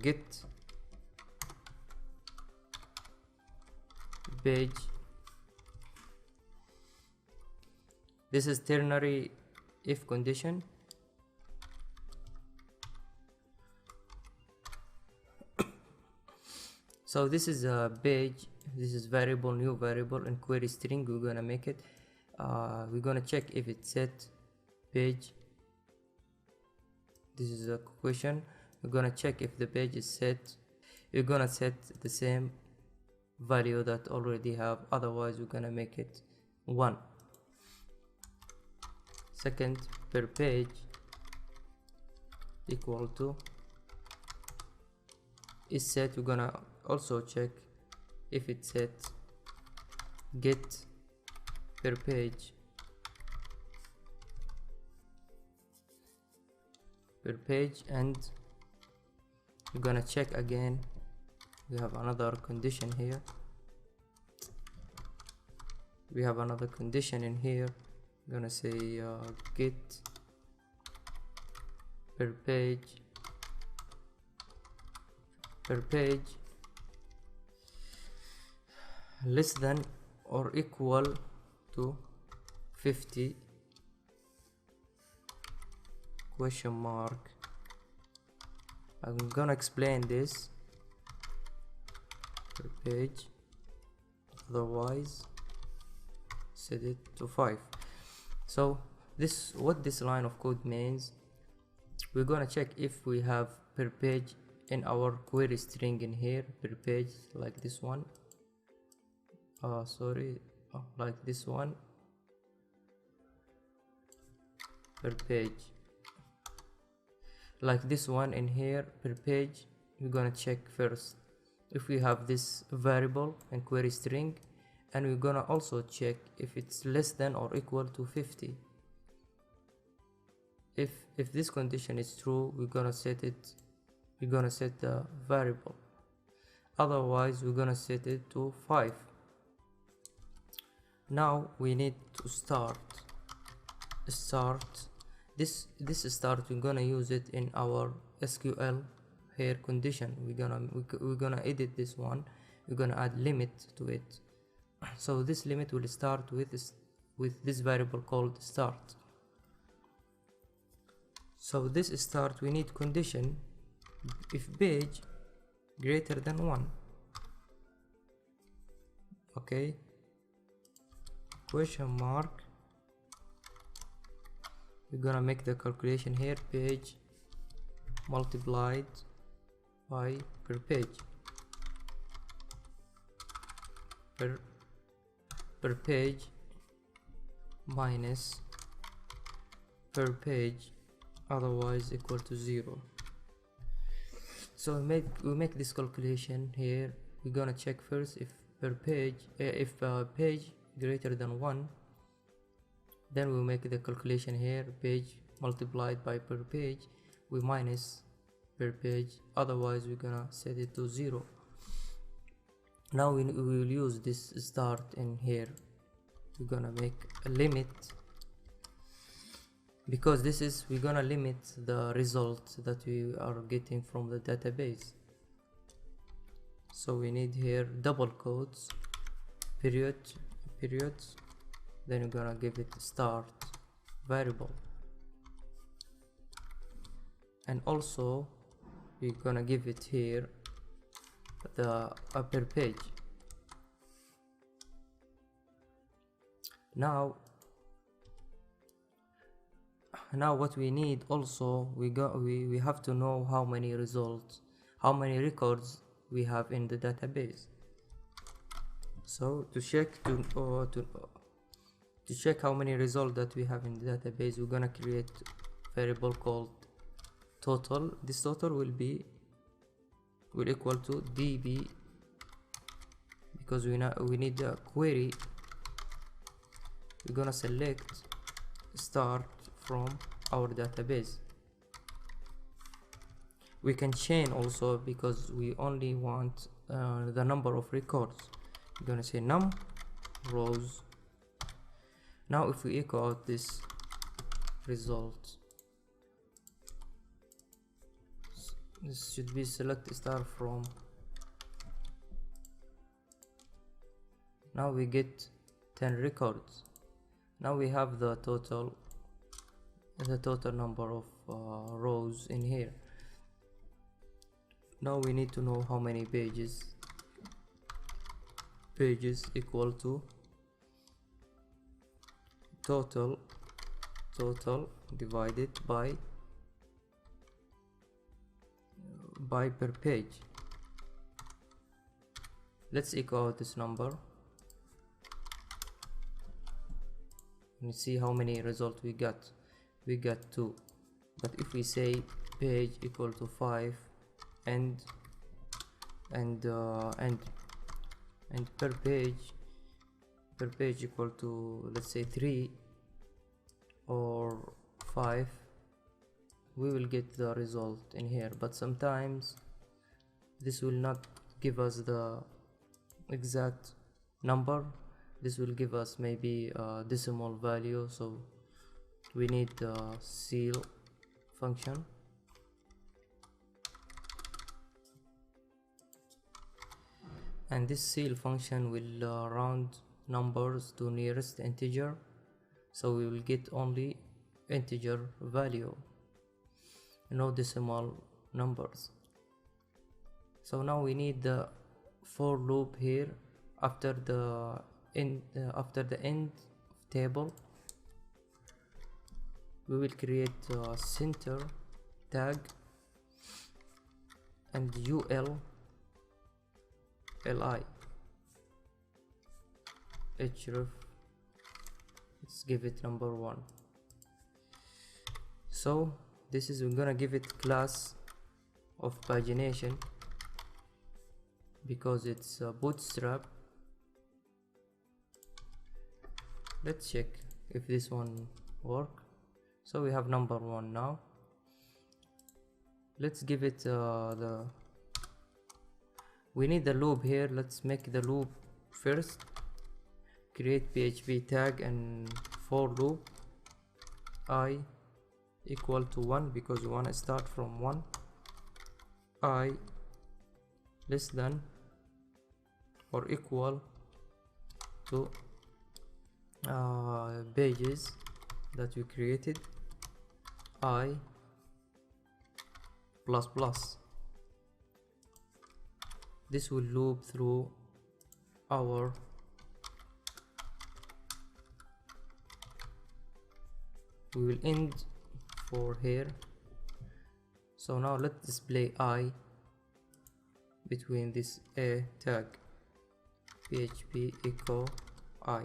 get page. This is ternary if condition. So this is a page, this is variable, new variable, and query string. We're gonna make it. We're gonna check if it's set page. This is a question. We're gonna check if the page is set. We're gonna set the same value that already have, otherwise we're gonna make it 1. Second, per page equal to is set. We're gonna also check if it's set get per page and we're gonna check again. We have another condition here. We have another condition in here. I'm gonna say get per page less than or equal to 50 question mark. I'm gonna explain this per page, otherwise set it to 5. So this, what this line of code means, we're gonna check if we have per page in our query string in here, per page like this one. Like this one, per page like this one in here per page. We're gonna check first if we have this variable and query string, and we're gonna also check if it's less than or equal to 50. If this condition is true, we're gonna set the variable, otherwise we're gonna set it to 5. Now we need to start this start. We're gonna use it in our SQL here condition. We're gonna edit this one. We're gonna add limit to it. So this limit will start with this variable called start. So this start, we need condition if page greater than 1. Okay, question mark, we're gonna make the calculation here, page multiplied by per page, per page minus per page, otherwise equal to 0. So we make this calculation here. We're gonna check first if per page, if page greater than 1, then we make the calculation here, page multiplied by per page, we minus per page, otherwise we're gonna set it to 0. Now we will use this start in here. We're gonna make a limit, because this is, we're gonna limit the result that we are getting from the database. So we need here double quotes, periods, then we're gonna give it start variable, and also we're gonna give it here the upper page. Now what we need also, we have to know how many results, how many records we have in the database. So to check to check how many results that we have in the database, we're gonna create variable called total. This total will equal to db, because we need a query. We're gonna select start from our database. We can chain also, because we only want the number of records. We're gonna say num rows. Now if we echo out this result, this should be select star from. Now we get 10 records. Now we have the total number of rows in here. Now we need to know how many pages equal to total divided by per page. Let's echo out this number and see how many results we got. We got 2. But if we say page equal to 5 and per page equal to, let's say, 3 or 5, we will get the result in here. But sometimes this will not give us the exact number. This will give us maybe a decimal value, so we need the ceil function. And this ceil function will round numbers to nearest integer, so we will get only integer value, no decimal numbers. So now we need the for loop here after the end table. We will create a center tag and li href, let's give it number 1. So this is, we're gonna give it class of pagination because it's a bootstrap. Let's check if this one work. So we have number 1 now. Let's give it we need the loop here. Let's make the loop first. Create PHP tag and for loop I equal to 1, because we want to start from 1. I less than or equal to pages that we created. I plus plus. This will loop through our we will end for here. So now let's display I between this a tag PHP echo I,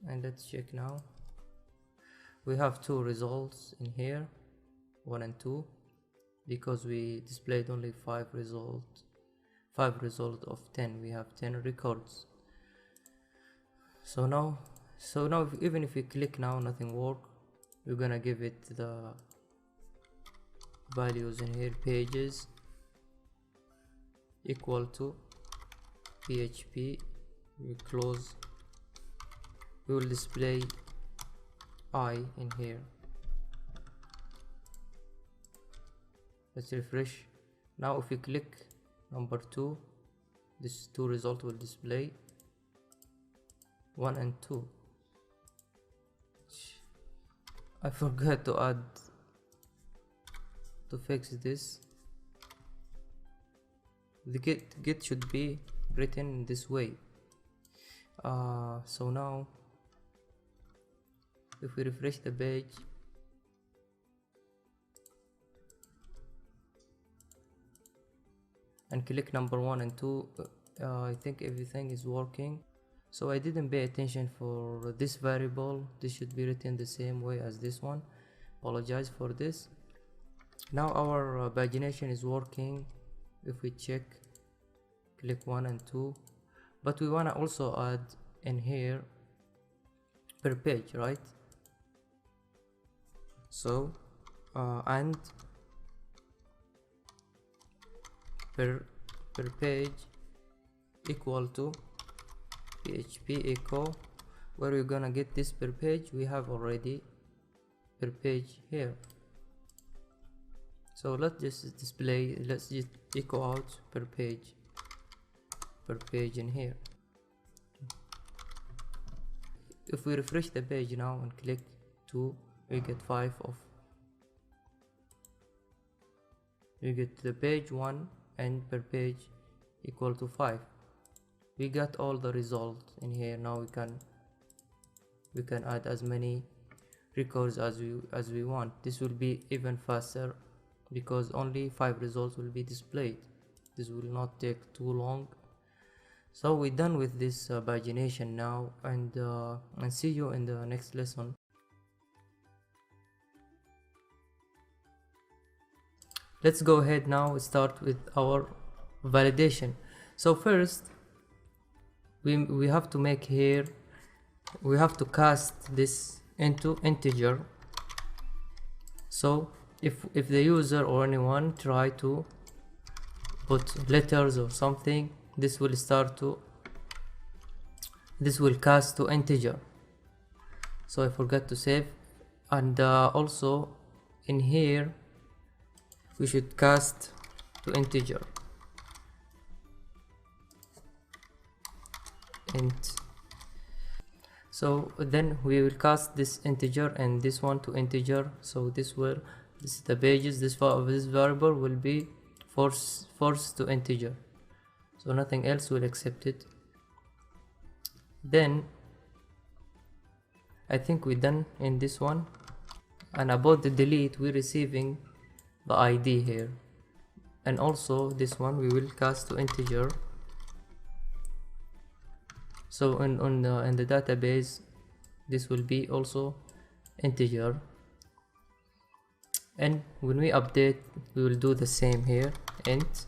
and let's check now. We have two results in here, 1 and 2, because we displayed only 5 results of 10. We have 10 records. So now even if we click now, nothing work. We're gonna give it the values in here, pages equal to PHP. We close. We will display I in here. Let's refresh. Now if we click number 2, these two results will display, 1 and 2. I forgot to fix this. The get should be written in this way. So now if we refresh the page, and click number 1 and 2, I think everything is working. So I didn't pay attention for this variable. This should be written the same way as this one. Apologize for this. Now our pagination is working. If we check, click 1 and 2, but we wanna also add in here per page, right? So and per page equal to PHP echo. Where we're gonna get this per page? We have already per page here. So let's just echo out per page in here. If we refresh the page now and click 2, we get 5 of, we get the page 1 and per page equal to 5. We got all the results in here. Now we can add as many records as we want. This will be even faster because only 5 results will be displayed. This will not take too long. So we're done with this pagination now, and see you in the next lesson. Let's go ahead now, start with our validation. So first we have to make here, we have to cast this into integer. So if the user or anyone try to put letters or something, this will cast to integer. So I forgot to save, and also in here we should cast to integer, int. So then we will cast this integer and this one to integer. So this is the pages, this variable will be forced to integer, so nothing else will accept it. Then I think we're done in this one. And about the delete, we're receiving the ID here, and also this one we will cast to integer. So in the database, this will be also integer, and when we update, we will do the same here, int.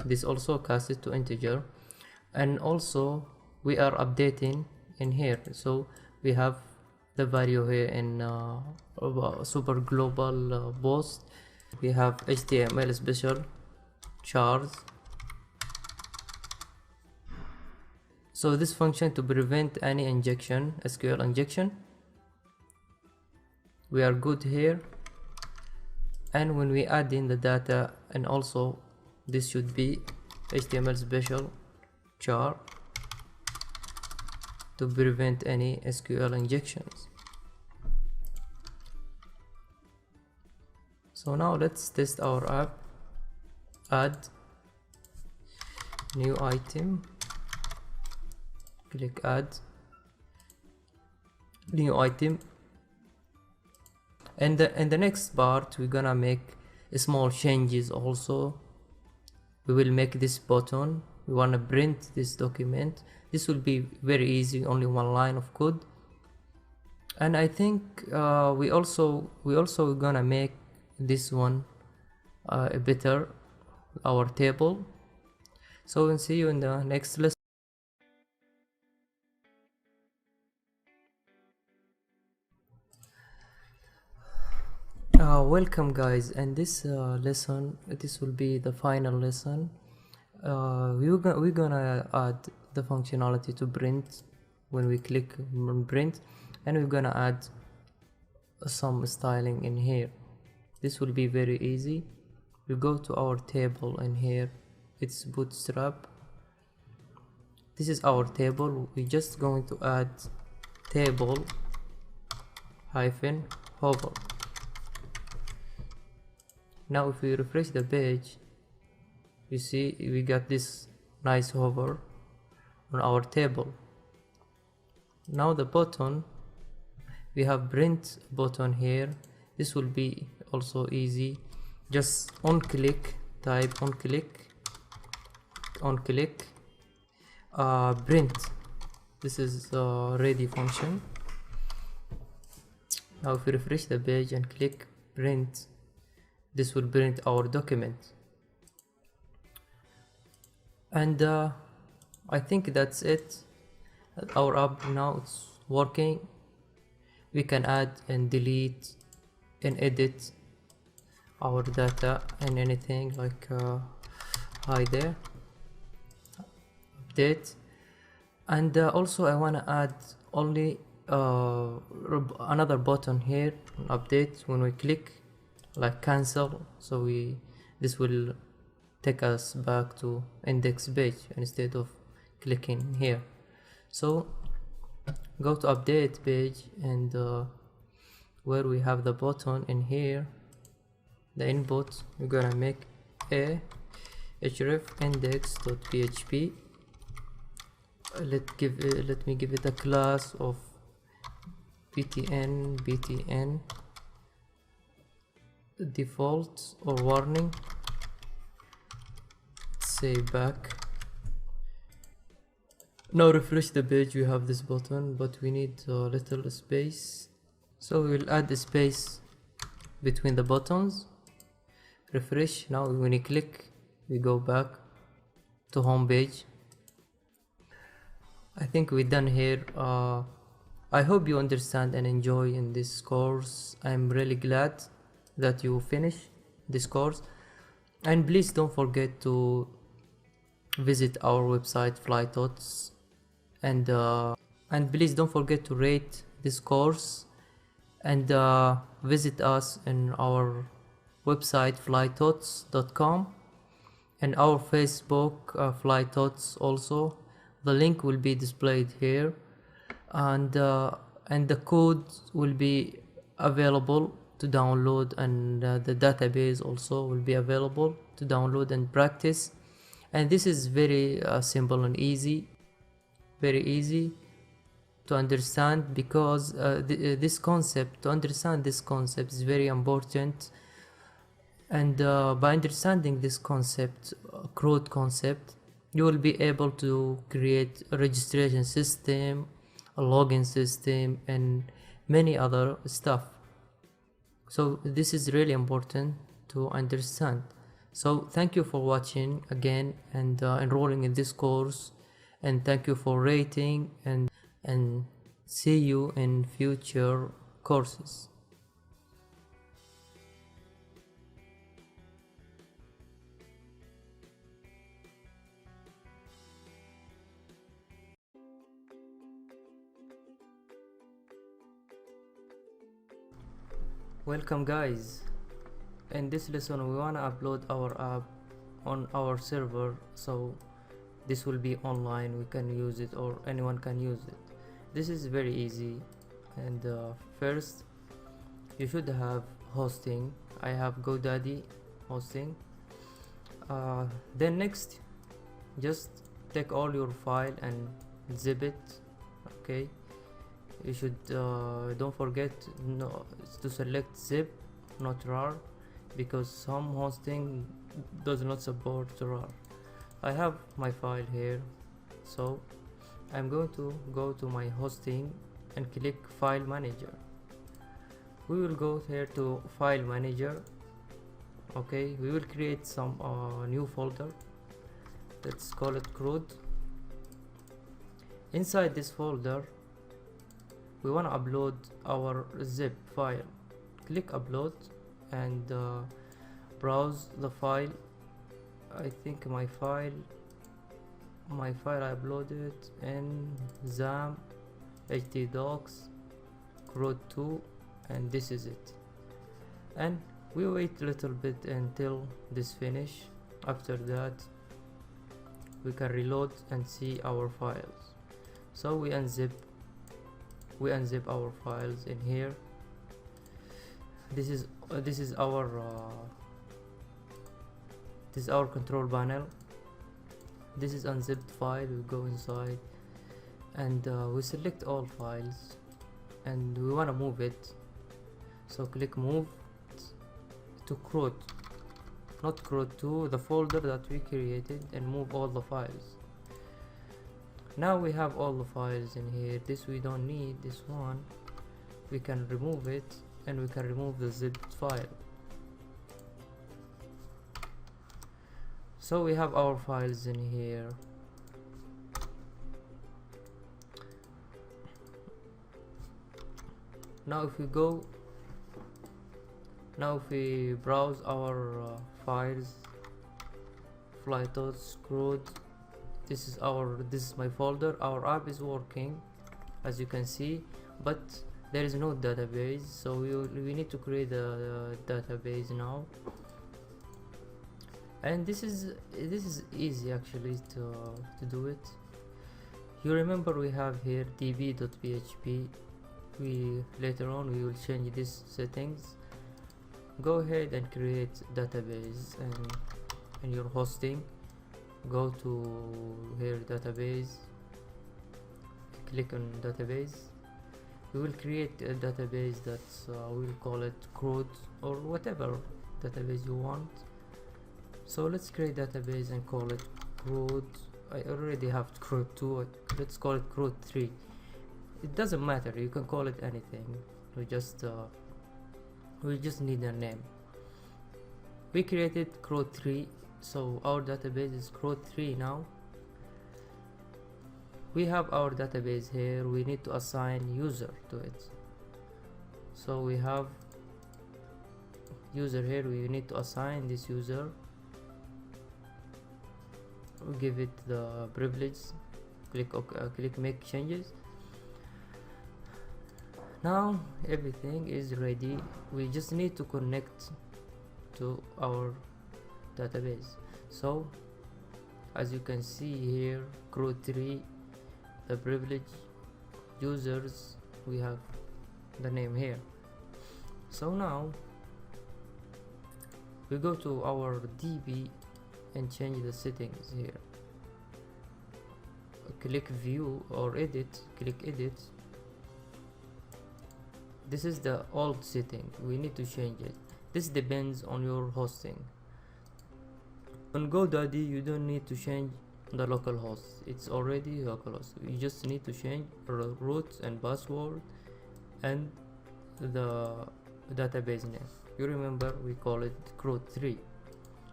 This also casted to integer, and also we are updating in here. So we have the value here in super global post. We have HTML special chars. So this function to prevent any injection, SQL injection, we are good here. And when we add in the data, and also this should be HTML special char to prevent any SQL injections. So now let's test our app. Add new item, click add new item, and in the next part we're gonna make small changes. Also we will make this button, we want to print this document. This will be very easy, only one line of code. And I think we also gonna make this one better, our table. So we'll see you in the next lesson. Welcome guys, and this lesson, this will be the final lesson. We're gonna add the functionality to print when we click on print, and we're gonna add some styling in here. This will be very easy. We go to our table, and here it's bootstrap. This is our table. We're just going to add table hyphen hover. Now if we refresh the page, you see we got this nice hover on our table. Now the button, we have print button here. This will be also easy. Just on click, type on click, print. This is ready function. Now if we refresh the page and click print, this will print our document. And I think that's it. Our app now it's working. We can add and delete and edit our data and anything, like hi there, update. And also I want to add only another button here, update. When we click, like cancel, so this will take us back to index page instead of clicking here. So go to update page, and where we have the button in here, the input, we're gonna make a href index.php. Let me give it a class of btn default or warning. Say back. Now refresh the page, we have this button, but we need a little space, so we will add a space between the buttons. Refresh. Now when you click, we go back to home page. I think we're done here. I hope you understand and enjoy in this course. I'm really glad that you finish this course, and please don't forget to visit our website FlyTots, and please don't forget to rate this course, and visit us in our website flytots.com, and our Facebook FlyTots also. The link will be displayed here, and the code will be available to download, and the database also will be available to download and practice. And this is very simple and easy, very easy to understand, because this concept, to understand this concept is very important. And by understanding this concept, CRUD concept, you will be able to create a registration system, a login system, and many other stuff. So this is really important to understand. So thank you for watching again, and enrolling in this course, and thank you for rating, and see you in future courses. Welcome guys. In this lesson we want to upload our app on our server, so this will be online, we can use it, or anyone can use it. This is very easy. And first you should have hosting. I have GoDaddy hosting. Then next, just take all your file and zip it. Okay, you should don't forget to select zip, not rar, because some hosting does not support rar. I have my file here, so I'm going to go to my hosting and click file manager. We will go here to file manager. Okay, we will create some new folder. Let's call it CRUD. Inside this folder we want to upload our zip file. Click upload and browse the file. I think my file I uploaded in XAMPP htdocs CRUD2, and this is it. And we wait a little bit until this finish. After that we can reload and see our files. So we unzip our files in here. This is our control panel. This is unzipped file. We go inside and we select all files and we want to move it. So click move to CRUD, not CRUD2, the folder that we created, and move all the files. Now we have all the files in here. This we don't need. This one we can remove it, and we can remove the zipped file. So we have our files in here. Now if we browse our files, flytots, CRUD, this is my folder. Our app is working, as you can see, but there is no database, so we need to create a database now. And this is easy actually to do it. You remember we have here db.php. Later on we will change these settings. Go ahead and create database, and in your hosting go to here database, click on database. We will create a database that we will call it CRUD or whatever database you want. So let's create database and call it CRUD. I already have CRUD2. Let's call it CRUD3. It doesn't matter, you can call it anything. We just need a name. We created CRUD3, so our database is CRUD3 now. We have our database here. We need to assign user to it. So we have user here. We need to assign this user. We'll give it the privilege. Click OK, click make changes. Now everything is ready. We just need to connect to our database. So as you can see here, CRUD3, the privilege, users, we have the name here. So now we go to our DB and change the settings here. Click view or edit, click edit. This is the old setting, we need to change it. This depends on your hosting. On GoDaddy you don't need to change the local host, it's already localhost. You just need to change root and password and the database name. You remember we call it CRUD3.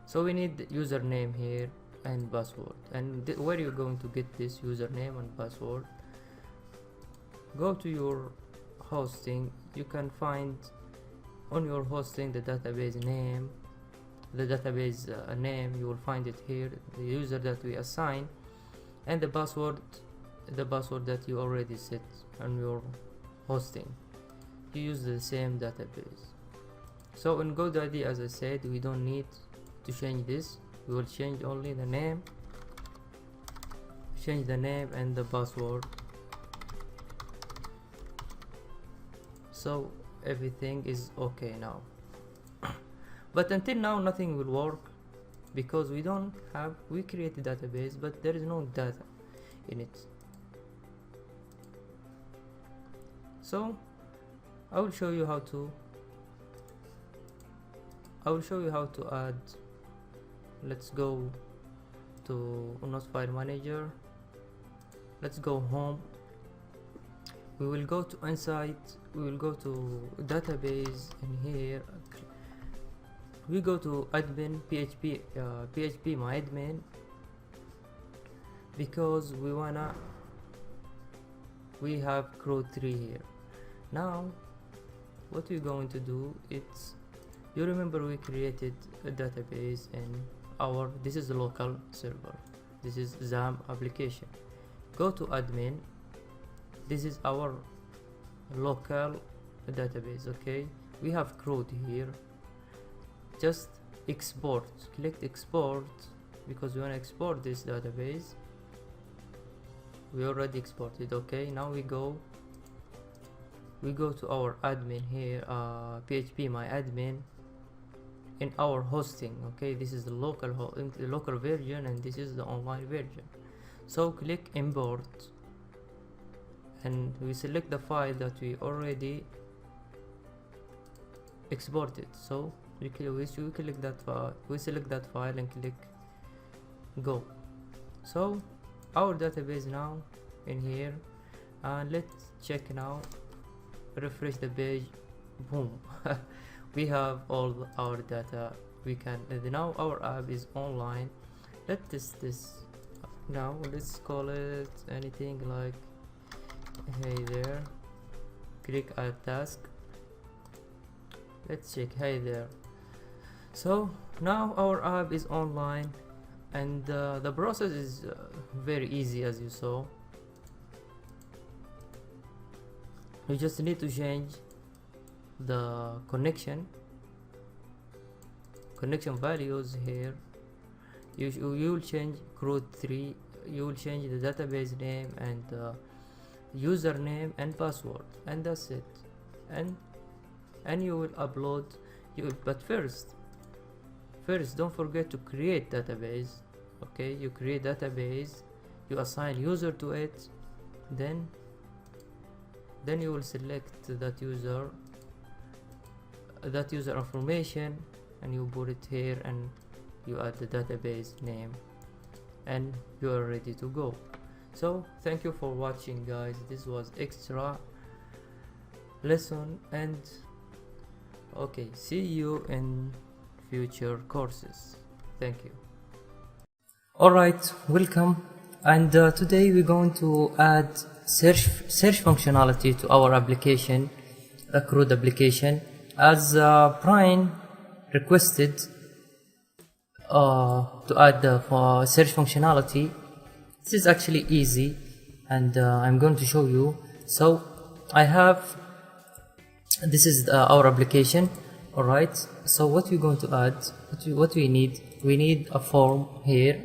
So we need username here and password. And where you're going to get this username and password, go to your hosting. You can find on your hosting the database name, you will find it here, the user that we assign, and the password that you already set on your hosting. You use the same database. So in GoDaddy, as I said, we don't need to change this. We will change only the name, and the password. so everything is okay now. But until now nothing will work because we created database but there is no data in it. So I will show you how to add. Let's go to not file manager, let's go home, we will go to insight, we will go to database, and here we go to admin PHP my admin, because we have CRUD 3 here. Now what we're going to do, it's, you remember we created a database in our, this is the local server, this is XAMPP application. Go to admin, this is our local database. Okay, we have CRUD here, just export, click export, because we want to export this database. We already exported. Okay, now we go to our admin here, PHP my admin, in our hosting. Okay, this is the local version and this is the online version. So click import and we select the file that we already exported. So we select that file and click go. So our database now in here, and let's check now, refresh the page, boom. We have all our data. We can now our app is online. Let's test this now. Let's call it anything like hey there, click add task, let's check hey there. So now our app is online, and the process is very easy, as you saw. You just need to change the connection values here. You will change CRUD 3, you will change the database name and username and password, and that's it. And you will upload but first don't forget to create database. Okay, you create database, you assign user to it, then you will select that user information and you put it here, and you add the database name, and you are ready to go. So thank you for watching, guys. This was extra lesson, and okay, see you in future courses. Thank you. Alright, welcome, and today we're going to add search functionality to our application, the CRUD application, as Brian requested to add for search functionality. This is actually easy, and I'm going to show you. So I have, this is our application. Alright, so what we're going to add, what we need a form here,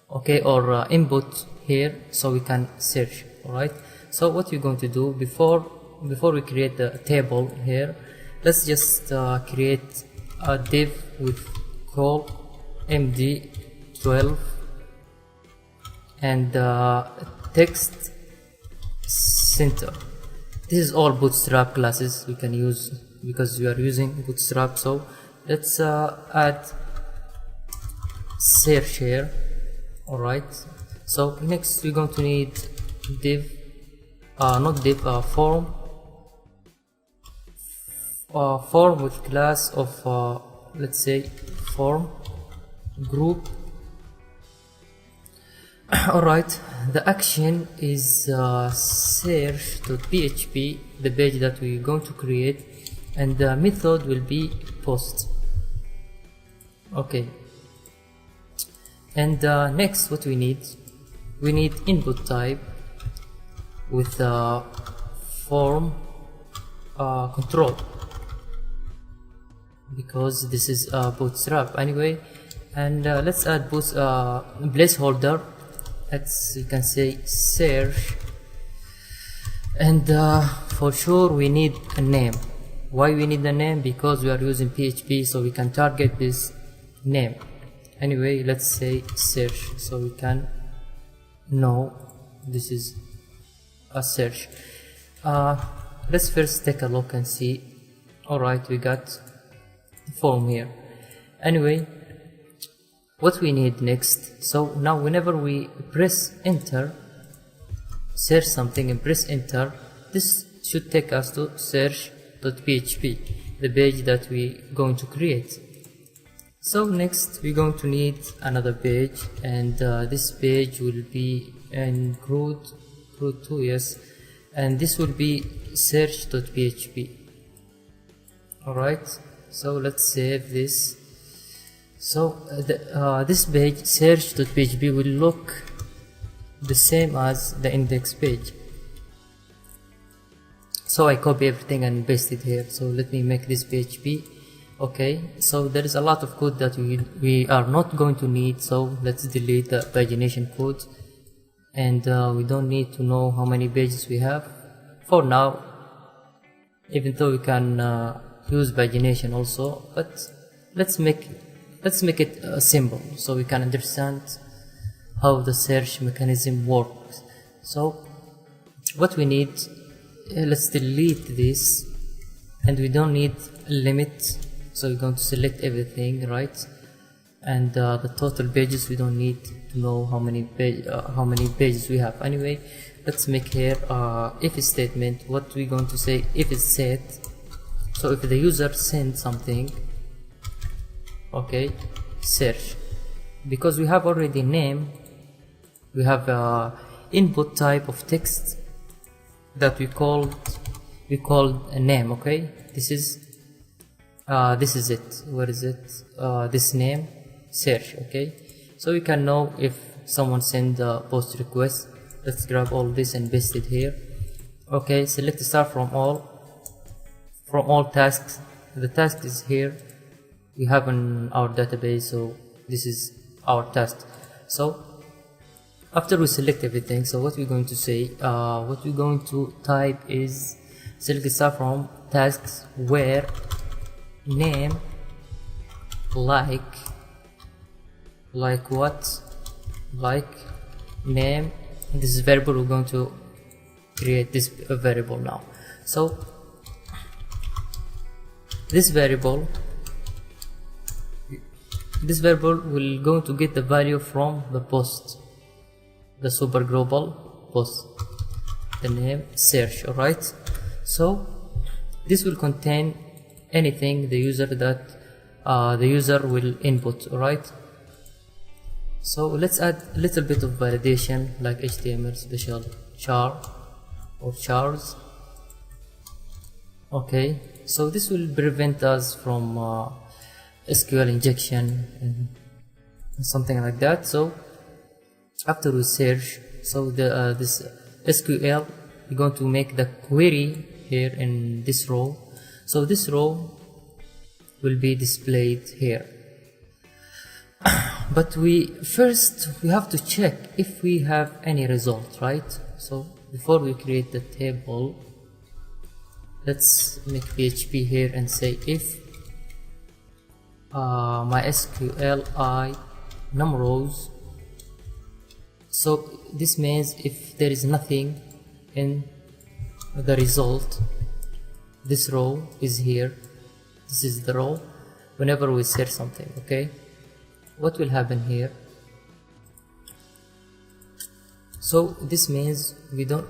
okay, or input here, so we can search. Alright, so what we're going to do before we create the table here, let's just create a div with call md12 and text center. This is all bootstrap classes we can use because we are using bootstrap. So let's add search here. Alright, so next we're going to need div, form, form with class of let's say form group. Alright, the action is search.php, the page that we're going to create, and the method will be post. Okay, and next what we need input type with form control, because this is bootstrap anyway. And let's add placeholder. You can say search And for sure we need a name. Why we need a name? Because we are using PHP, so we can target this name. Anyway, let's say search, so we can know this is a search. Let's first take a look and see. Alright, we got the form here. Anyway, what we need next, so now whenever we press enter, search something and press enter, this should take us to search.php, the page that we're going to create. So next we're going to need another page, and this page will be in CRUD 2, yes, and this will be search.php. Alright, so let's save this. So this page search.php will look the same as the index page. So I copy everything and paste it here. So let me make this PHP. Okay, so there is a lot of code that we are not going to need, so let's delete the pagination code, and we don't need to know how many pages we have for now, even though we can use pagination also, but let's make it simple so we can understand how the search mechanism works. So what we need, let's delete this, and we don't need a limit, so we're going to select everything, right? And the total pages, we don't need to know how many pages we have. Anyway, let's make here if statement. What we're going to say, if it's set, so if the user sends something, okay, search, because we have already name, we have input type of text that we called a name. Okay, this is it. Where is it? This name, search. Okay, so we can know if someone send a post request. Let's grab all this and paste it here. Okay, select start from all tasks. The task is here, we have in our database, so this is our task. So after we select everything, so what we're going to say, what we're going to type is select start from tasks where name like what, like name. This is variable. We're going to create this variable now. So this variable will going to get the value from the post, the super global post, the name search. Alright, so this will contain anything the user will input. Alright, so let's add a little bit of validation like HTML special char or chars. Okay, so this will prevent us from SQL injection and something like that. So after we search, so this SQL, we're going to make the query here in this row. So this row will be displayed here. But we have to check if we have any result, right? So before we create the table, let's make PHP here and say if MySQL I num rows. So this means if there is nothing in the result, this row is here, this is the row whenever we search something. Okay, what will happen here? So this means we don't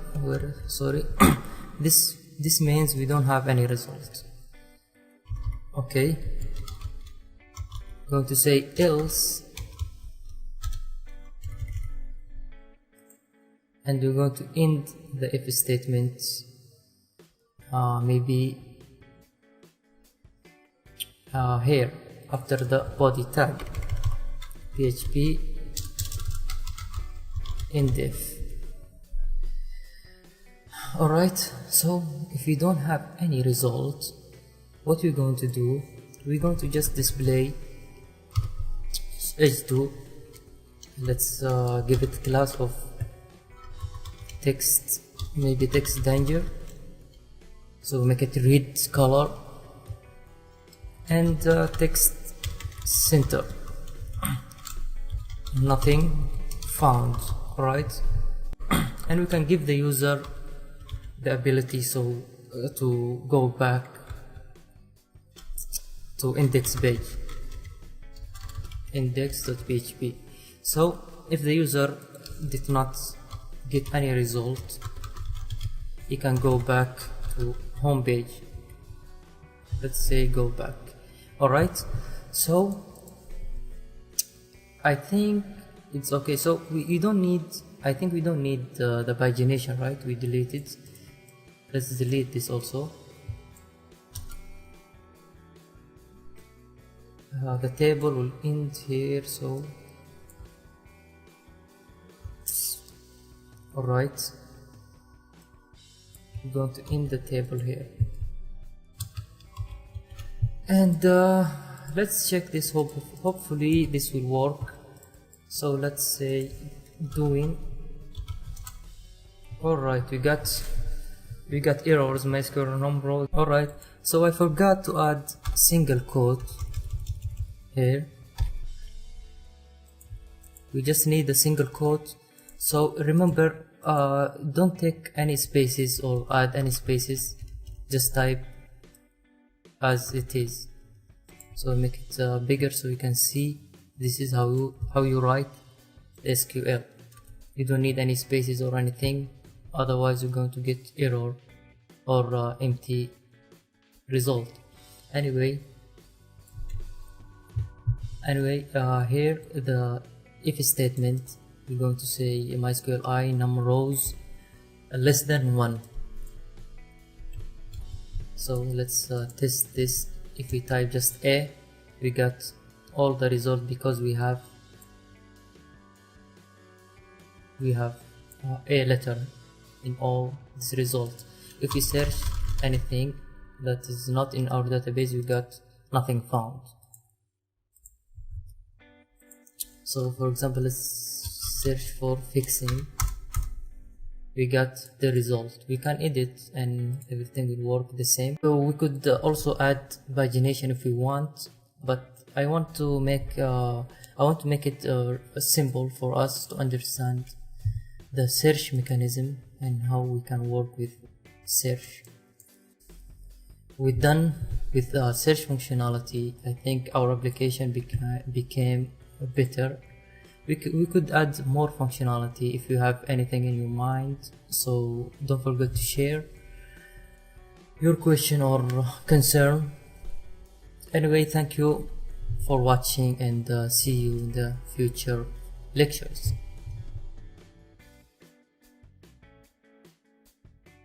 this means we don't have any result. Okay, I'm going to say else, and we're going to end the if statement maybe here after the body tag PHP end if. Alright, so if we don't have any result, what we're going to do, we're going to just display h2. Let's give it class of text maybe text danger, so make it red color, and text center, nothing found. Alright, and we can give the user the ability to go back to index page, index.php. So if the user did not get any result, he can go back to home page. Let's say go back. Alright, so I think it's okay. So we don't need, I think we don't need the pagination, right? We delete it. Let's delete this also. The table will end here, so alright, we're going to end the table here, and let's check this. Hopefully this will work. So let's say doing. Alright, we got errors, MySQL number. Alright, so I forgot to add single quote here. We just need a single quote. So remember, don't take any spaces or add any spaces, just type as it is. So make it bigger so you can see. This is how you write SQL. You don't need any spaces or anything, otherwise you're going to get error or empty result. Anyway, here the if statement, we're going to say MySQL I num rows less than 1. So let's test this. If we type just A, we got all the result because we have A letter in all this result. If we search anything that is not in our database, we got nothing found. So for example, let's search for fixing. We got the result. We can edit and everything will work the same. So we could also add pagination if we want, but I want to make it simple for us to understand the search mechanism and how we can work with search. We're done with search functionality. I think our application became better. We could add more functionality if you have anything in your mind, so don't forget to share your question or concern. Anyway, thank you for watching, and see you in the future lectures.